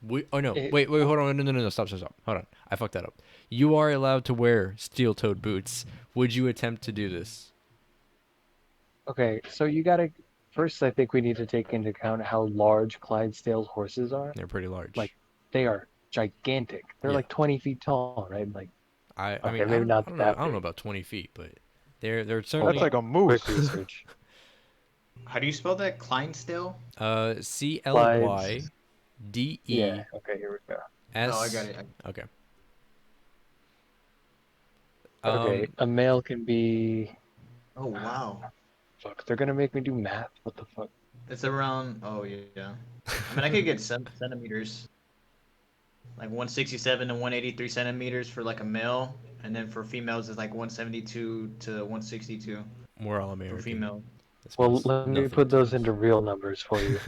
Wait, hold on, no, stop, hold on, I fucked that up. You are allowed to wear steel-toed boots. Would you attempt to do this? Okay, so you gotta. First, I think we need to take into account how large Clydesdale horses are. They're pretty large. Like, they are gigantic. They're Yeah. like 20 feet tall, right? Like, I okay, mean, maybe I not don't that know, I don't know big. about 20 feet, but they're certainly That's like a moose. quick research. How do you spell that? Clydesdale? CLYDE Yeah. Okay, here we go. S. Oh, I got it. Okay. Okay, a male can be. Oh, wow. Fuck, they're gonna make me do math. What the fuck? It's around. Oh, yeah. I mean, I could get centimeters. Like 167 to 183 centimeters for like a male, and then for females it's like 172 to 162 We're all for American. female. This Well, means let me nothing put to those us. into real numbers for you.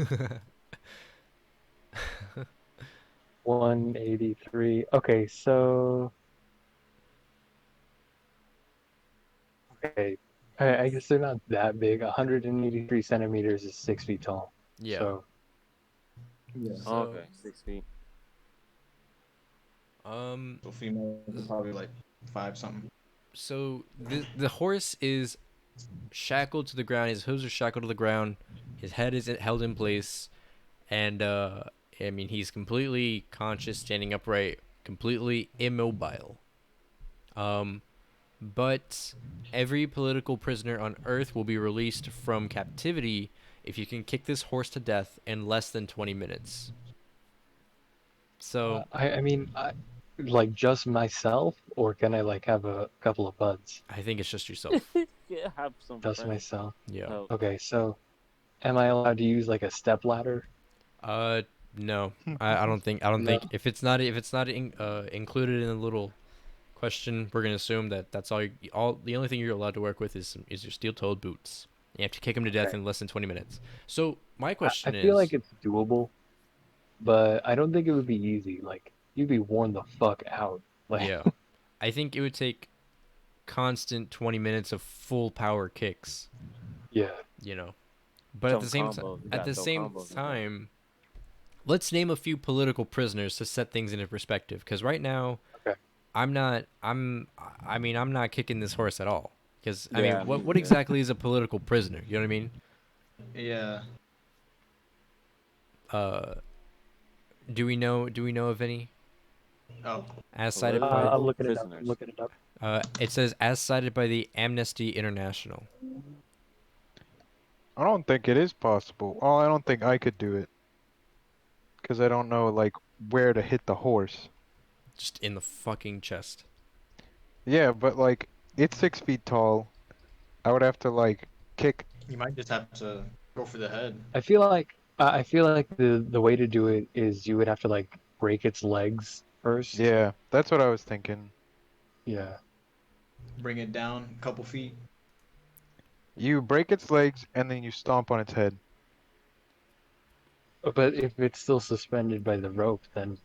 183. Okay, so. Okay, I guess they're not that big. 183 centimeters is 6 feet tall. Yeah. So, Yeah. So, Okay, 6 feet. So female is probably like 5 something. So the horse is shackled to the ground. His hooves are shackled to the ground. His head is held in place, and I mean he's completely conscious, standing upright, completely immobile. But every political prisoner on Earth will be released from captivity if you can kick this horse to death in less than 20 minutes. So I mean, like just myself, or can I like have a couple of buds? I think it's just yourself. Yeah, have some Just friends. myself. Yeah. help. Okay, so am I allowed to use like a step ladder? No, I don't think No. if it's not included in the little question, we're gonna assume that that's all the only thing you're allowed to work with is your steel-toed boots. You have to kick them to death Okay. in less than 20 minutes. So my I question feel like is, it's doable, but I don't think it would be easy. Like you'd be worn the fuck out. Like yeah, I think it would take constant 20 minutes of full power kicks, yeah. you know. But Some combos. You at gotta the throw same combos in there. time, let's name a few political prisoners to set things into perspective. Because right now, Okay. I'm not. I'm not kicking this horse at all. Because I Yeah, mean, me what neither. exactly is a political prisoner? You know what I mean? Yeah. Uh, do we know of any Oh. as cited by? Political I'm looking it up. I'm prisoners. looking it up. It says as cited by the Amnesty International. I don't think it is possible. Oh, I don't think I could do it. Because I don't know, like, where to hit the horse. Just in the fucking chest. Yeah, but, like, it's 6 feet tall. I would have to, like, kick. You might just have to go for the head. I feel like the way to do it is you would have to like break its legs first. Yeah, that's what I was thinking. Yeah. Bring it down a couple feet. You break its legs, and then you stomp on its head. But if it's still suspended by the rope, then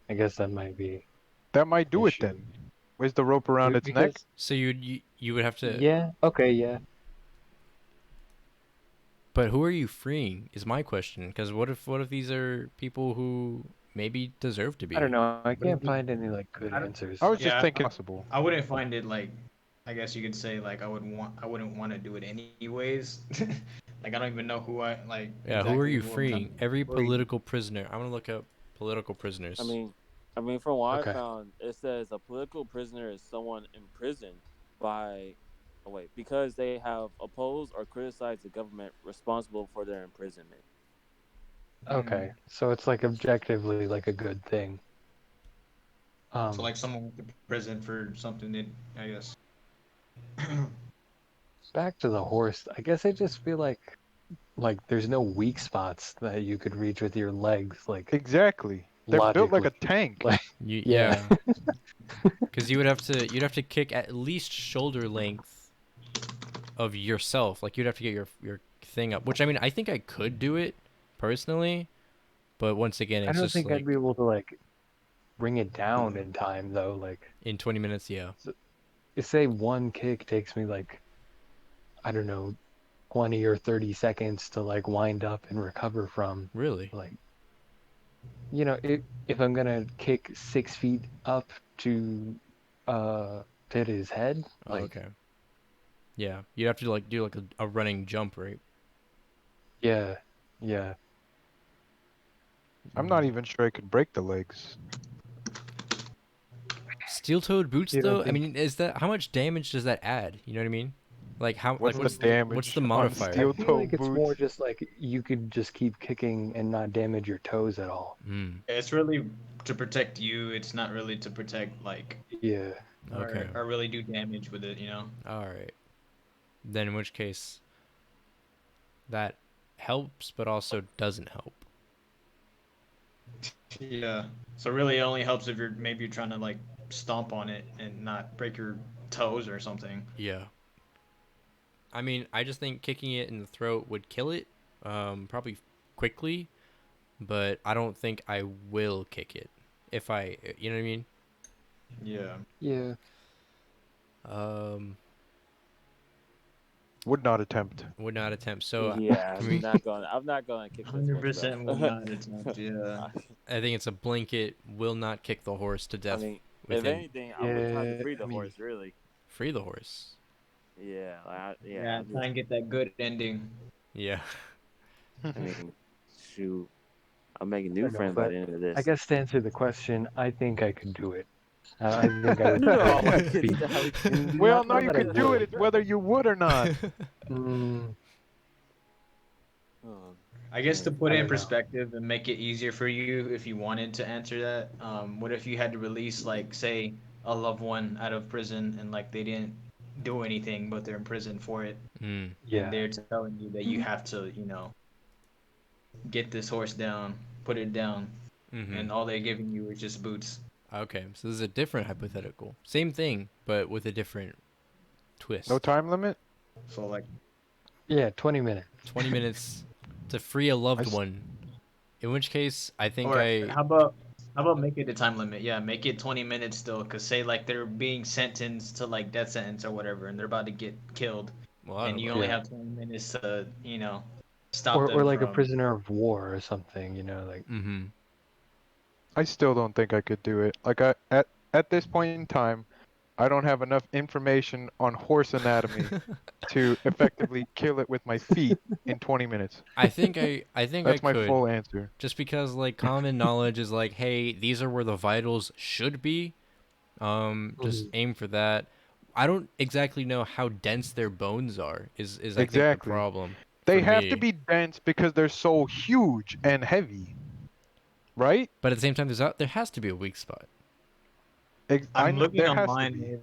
I guess that might be That might do it issue. then. Where's the rope around its neck? Because So you would have to. yeah, okay, yeah. But who are you freeing? Is my question. Because what if these are people who maybe deserve to be? I don't know. I But can't if- find any like good I don't- answers. I was Yeah, just thinking possible. I wouldn't find it like, I guess you could say like I wouldn't want to do it anyways. Like I don't even know who I like. Yeah, who are exactly you who I'm freeing? trying- Every who are you- political prisoner. I'm gonna look up political prisoners. I mean, from what Okay. I found, it says a political prisoner is someone imprisoned by, oh wait, because they have opposed or criticized the government responsible for their imprisonment. Okay, so it's like objectively like a good thing. So like someone went to prison for something that I guess. Back to the horse. I guess I just feel like there's no weak spots that you could reach with your legs. Like Exactly. They're built like a logically. tank. Like, Yeah. yeah. Because you'd have to kick at least shoulder length of yourself. Like you'd have to get your thing up. Which I mean, I think I could do it personally, but once again, I it's don't just think like I'd be able to like bring it down in time though. Like, in 20 minutes. Yeah. say one kick takes me like, I don't know, 20 or 30 seconds to like wind up and recover from. Really. Like, you know, if I'm gonna kick 6 feet up to hit his head, Oh, like, okay. Yeah, you'd have to like do like a running jump, right? yeah, yeah. I'm not even sure I could break the legs. Steel-toed boots, You don't though. I think- mean, is that how much damage does that add? You know what I mean? Like how What's like the damage? what's the on modifier? I steel feel toe like it's boots? more just like you could just keep kicking and not damage your toes at all. Mm, It's really to protect you. It's not really to protect like Yeah. okay. or really do damage with it. You know. All right. Then in which case, that helps, but also doesn't help. Yeah. So really, it only helps if you're trying to like stomp on it and not break your toes or something. Yeah. I mean, I just think kicking it in the throat would kill it, probably quickly, but I don't think I will kick it if you know what I mean? Yeah. Yeah. Would not attempt. Would not attempt. So yeah, can we- I'm not gonna kick this 100% will horse, bro. not attempt. Yeah. I think it's a blanket. Will not kick the horse to I death. mean, if within anything, I would try to Yeah, free the I mean- horse. Really. free the horse. Yeah. Yeah. I'm Try and get that good ending. Yeah. I mean, shoot. I'm making new I know, friends by but the end of this. I guess to answer the question, I think I could do it. I think I would. No, my be- goodness. We all Not know you that I could do would. it. It's whether you would or not. Mm, Oh, I guess to Yeah, put I it in don't know. perspective and make it easier for you if you wanted to answer that, what if you had to release like say a loved one out of prison and like they didn't do anything but they're in prison for it Mm. yeah. and they're telling you that you have to, you know, get this horse down. put it down, Mm-hmm. and all they're giving you is just boots. Okay, so this is a different hypothetical. Same thing, but with a different twist. No time limit? So like, Yeah, 20 minutes. 20 minutes to free a loved I s- one. In which case, I think or I. how about make it a time limit? Yeah, make it 20 minutes still, cause say like they're being sentenced to like death sentence or whatever, and they're about to get killed, Well, I and don't you know. only Yeah. have 20 minutes to stop Or them like a from. prisoner of war or something, like Mm-hmm. I still don't think I could do it. Like at this point in time, I don't have enough information on horse anatomy to effectively kill it with my feet in 20 minutes. I think I That's my could. full answer. Just because like common knowledge is like, hey, these are where the vitals should be. Just aim for that. I don't exactly know how dense their bones are. Is I think the Exactly. problem They for have to me. be dense because they're so huge and heavy, right? But at the same time, there has to be a weak spot. I I'm know looking there has to be. online.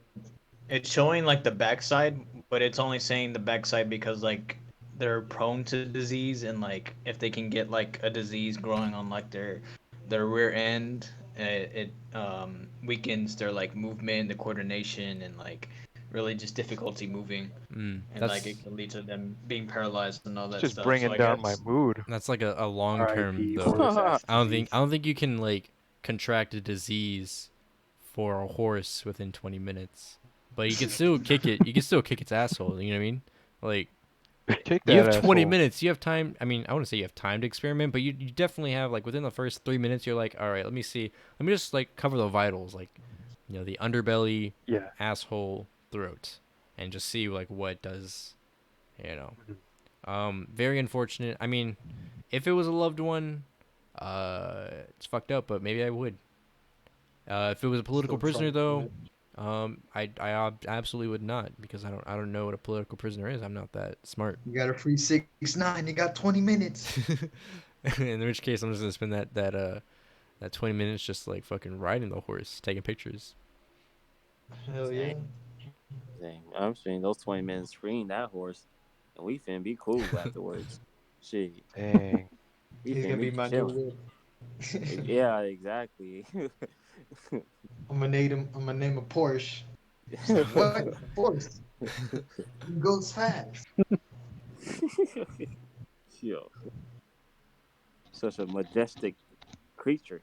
It's showing like the backside, but it's only saying the backside because like they're prone to disease, and like if they can get like a disease growing on like their rear end, it weakens their like movement, the coordination, and like really just difficulty moving, and like That's it can lead to them being paralyzed and all It's that just stuff. So bringing I down my guess mood. that's like a long term R.I.P. though. horse ass disease. I don't think you can like contract a disease for a horse within 20 minutes. But you can still kick it. You can still kick its asshole. You know what I mean? Like Kick you that have 20 asshole. minutes. You have time. I mean, I wouldn't say you have time to experiment, but you definitely have like within the first 3 minutes. You're like, all right, let me see. Let me just like cover the vitals, like the underbelly, Yeah. asshole, throat, and just see like what it does. You know. Mhm. Very unfortunate. I mean, if it was a loved one, it's fucked up, but maybe I would. If it was a political still prisoner, trouble though, with it. absolutely would not because I don't know what a political prisoner is. I'm not that smart. You got a free 6ix9ine. You got 20 minutes. In which case, I'm just gonna spend that 20 minutes just like fucking riding the horse, taking pictures. Hell yeah. Dang, I'm spending those 20 minutes freeing that horse, and we finna be cool afterwards. Shit, Dang. we He's finna gonna be be my new chilling. whip. Yeah, exactly. I'm gonna name a Porsche. What? Porsche. It goes fast. Yo, such a majestic creature.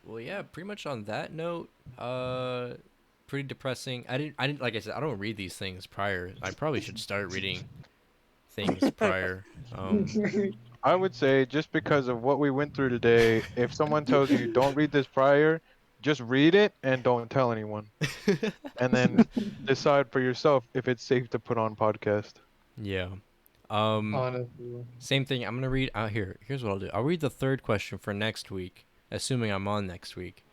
Well, yeah, pretty much on that note, pretty depressing. I didn't like I said, I don't read these things prior. I probably should start reading things prior. I would say just because of what we went through today, if someone tells you don't read this prior, just read it and don't tell anyone. And then decide for yourself if it's safe to put on podcast. Yeah. Honestly. Same thing. I'm gonna read out here. Here's what I'll do. I'll read the third question for next week, assuming I'm on next week,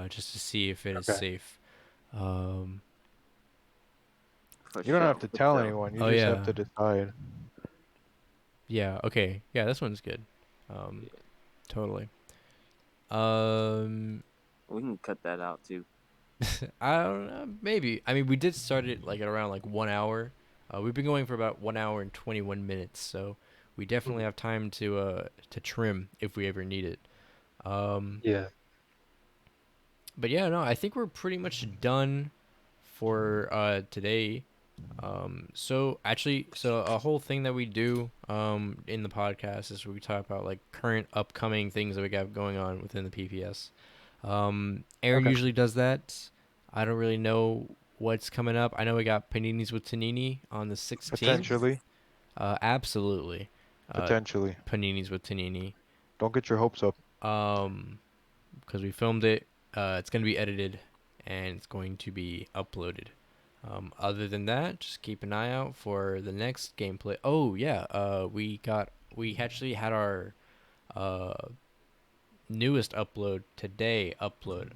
just to see if it is Okay. safe. Um. For You don't have to for tell sure. anyone. You Oh, just yeah. have to decide. Yeah. Okay. Yeah, this one's good. Totally. Um. We can cut that out too. I don't know. Maybe. I mean, we did start it like at around like 1 hour. We've been going for about 1 hour and 21 minutes, so we definitely have time to trim if we ever need it. Yeah. But yeah, no, I think we're pretty much done for today. So actually, so a whole thing that we do in the podcast is we talk about like current upcoming things that we got going on within the PPS. Aaron Okay. usually does that. I don't really know what's coming up. I know we got Paninis with Tanini on the 16th. Potentially. Absolutely. Potentially. Paninis with Tanini. Don't get your hopes up. Because we filmed it. It's going to be edited and it's going to be uploaded. Other than that, just keep an eye out for the next gameplay. Oh yeah, we actually had our newest upload today uploaded.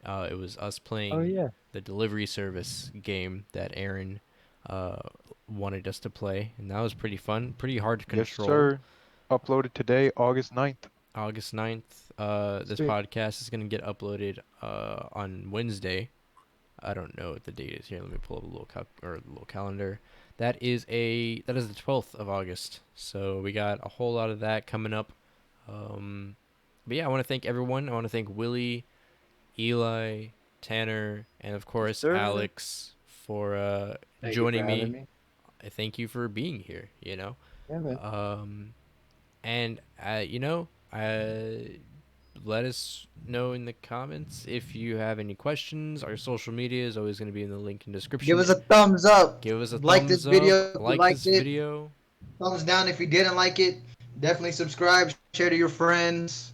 It was us playing Oh yeah. the delivery service game that Aaron wanted us to play, and that was pretty fun, pretty hard to Yes, control. sir. Uploaded today, August 9th. August 9th. This Sweet. podcast is going to get uploaded on Wednesday. I don't know what the date is here. Let me pull up a little calendar. that is the 12th of August. So we got a whole lot of that coming up. But yeah, I want to thank everyone. I want to thank Willie, Eli, Tanner, and of course sir. Alex for Thank you for joining having me. I thank you for being here. Yeah, man. And let us know in the comments if you have any questions. Our social media is always going to be in the link in the description. Give us a thumbs up. Give us a Like thumbs this up. video if you Like liked this it. video. Thumbs down if you didn't like it. Definitely subscribe, share to your friends.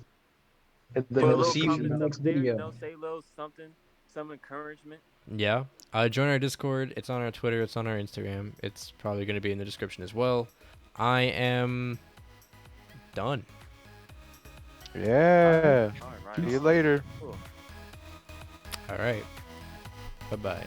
Hit the Put a we'll little see you in the comments next up there, video. say a little something, some encouragement. Yeah. Join our Discord. It's on our Twitter. It's on our Instagram. It's probably going to be in the description as well. I am done. Yeah. All right, See right you on. later. Cool. All right. Bye-bye.